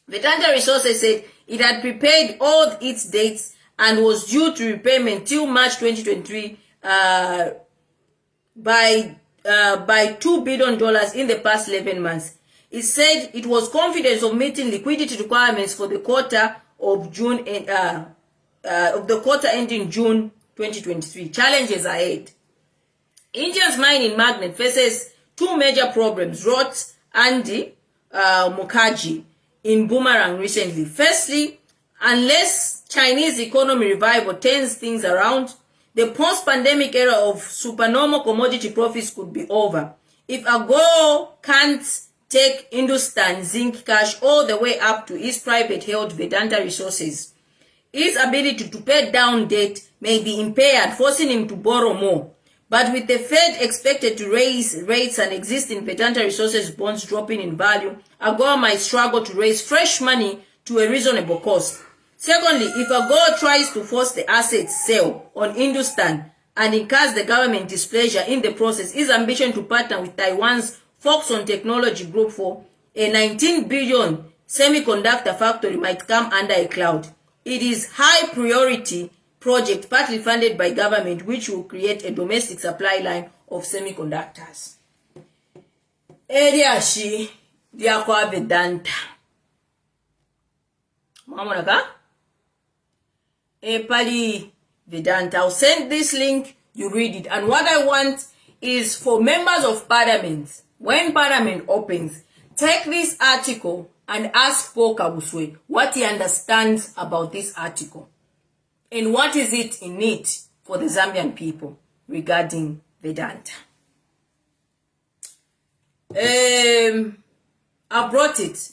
Vedanta Resources said it had prepaid all its debts and was due to repayment till March 2023 by $2 billion in the past 11 months. It said it was confident of meeting liquidity requirements for the quarter of June ending June 2023. Challenges ahead. India's mining magnate faces 2 major problems, wrote Andy Mukherjee in Boomerang recently. Firstly, unless Chinese economy revival turns things around, the post-pandemic era of supernormal commodity profits could be over. If Agoro can't take Hindustan Zinc cash all the way up to its private-held Vedanta Resources, his ability to pay down debt may be impaired, forcing him to borrow more. But with the Fed expected to raise rates and existing Vedanta Resources bonds dropping in value, Agoro might struggle to raise fresh money to a reasonable cost. Secondly, if Agoro tries to force the assets sale on Hindustan and incurs the government displeasure in the process, his ambition to partner with Taiwan's Foxconn Technology Group for a $19 billion semiconductor factory might come under a cloud. It is high priority project partly funded by government, which will create a domestic supply line of semiconductors. Eriashi diakwa Vedanta. Mamonaka? Epali Vedanta. I'll send this link, you read it. And what I want is for members of parliament, when parliament opens, take this article and ask Paul Kabuswe what he understands about this article. And what is it in it for the Zambian people regarding Vedanta? I brought it.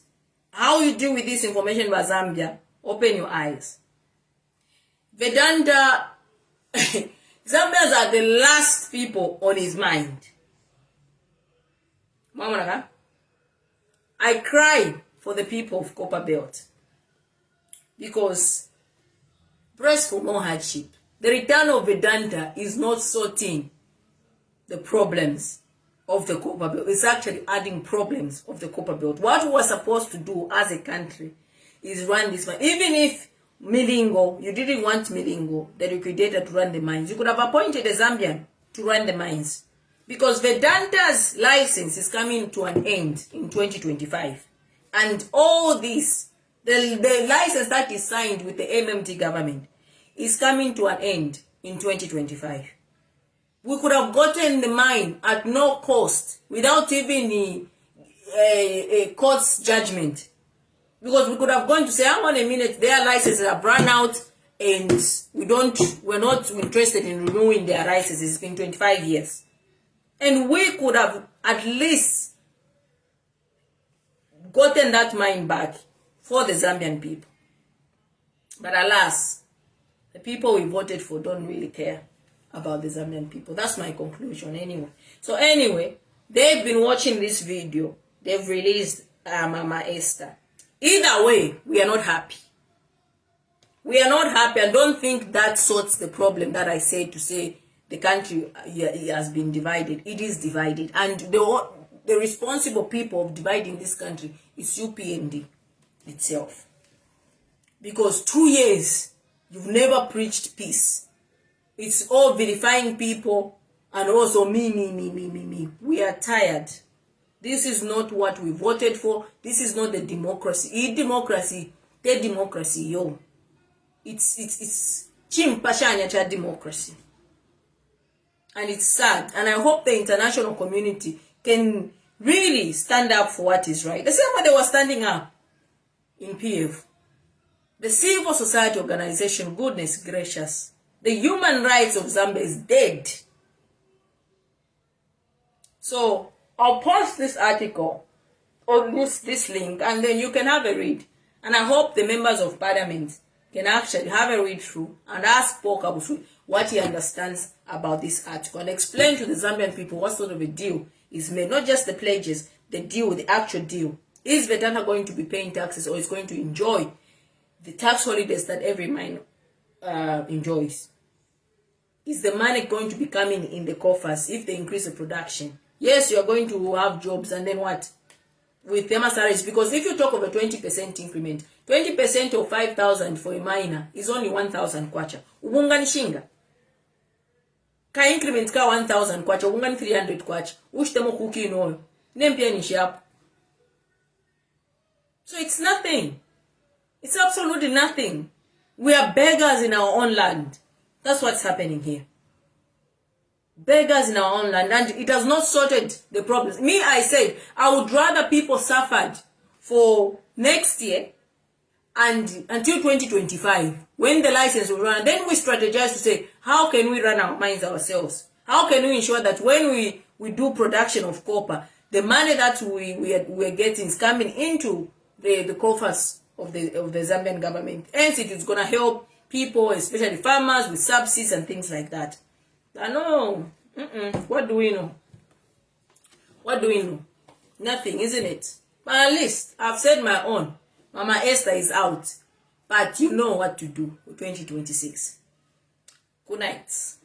How you deal with this information about Zambia? Open your eyes. Vedanta, Zambians are the last people on his mind. Mama, I cry for the people of Copper Belt because press for more hardship. The return of Vedanta is not sorting the problems of the Copper Belt. It's actually adding problems of the Copper Belt. What we were supposed to do as a country is run this mine. Even if Milingo, you didn't want Milingo, the liquidator, to run the mines, you could have appointed a Zambian to run the mines. Because Vedanta's license is coming to an end in 2025. And all this, the license that is signed with the MMT government is coming to an end in 2025. We could have gotten the mine at no cost without even a court's judgment. Because we could have gone to say, hang on a minute, their licenses have run out and we're not interested in renewing their licenses. It's been 25 years. And we could have at least gotten that mine back for the Zambian people. But alas, the people we voted for don't really care about the Zambian people. That's my conclusion anyway. So anyway, they've been watching this video. They've released Mama Esther. Either way, we are not happy. We are not happy, and don't think that sorts the problem that I said to say the country has been divided. It is divided. And the responsible people of dividing this country is UPND itself. Because 2 years, you've never preached peace. It's all vilifying people and also me. We are tired. This is not what we voted for. This is not the democracy. The democracy, yo. It's chimpashanya cha democracy. And it's sad. And I hope the international community can really stand up for what is right. The same way they were standing up in PF. The civil society organization, goodness gracious. The human rights of Zambia is dead. So, I'll post this article or this link, and then you can have a read. And I hope the members of parliament can actually have a read through and ask Paul Kabuswe what he understands about this article and explain to the Zambian people what sort of a deal is made. Not just the pledges, the deal, the actual deal. Is Vedanta going to be paying taxes, or is going to enjoy the tax holidays that every mine enjoys? Is the money going to be coming in the coffers if they increase the production? Yes, you are going to have jobs, and then what? With them salaries, because if you talk of a 20% increment, 20% of 5,000 for a miner is only 1,000 kwacha. Ubunganishinga. Ka increment ka 1,000 kwacha, ubungani 300 kwacha. Ushtemo kuki no. Nempia ni sharp. So it's nothing. It's absolutely nothing. We are beggars in our own land. That's what's happening here. Beggars in our own land, and it has not sorted the problems. Me, I said, I would rather people suffered for next year and until 2025, when the license will run. Then we strategize to say, how can we run our mines ourselves? How can we ensure that when we do production of copper, the money that we're getting is coming into the coffers of the Zambian government. Hence, it is going to help people, especially farmers, with subsidies and things like that. I know. What do we know? What do we know? Nothing, isn't it? But at least I've said my own. Mama Esther is out. But you know what to do for 2026. Good night.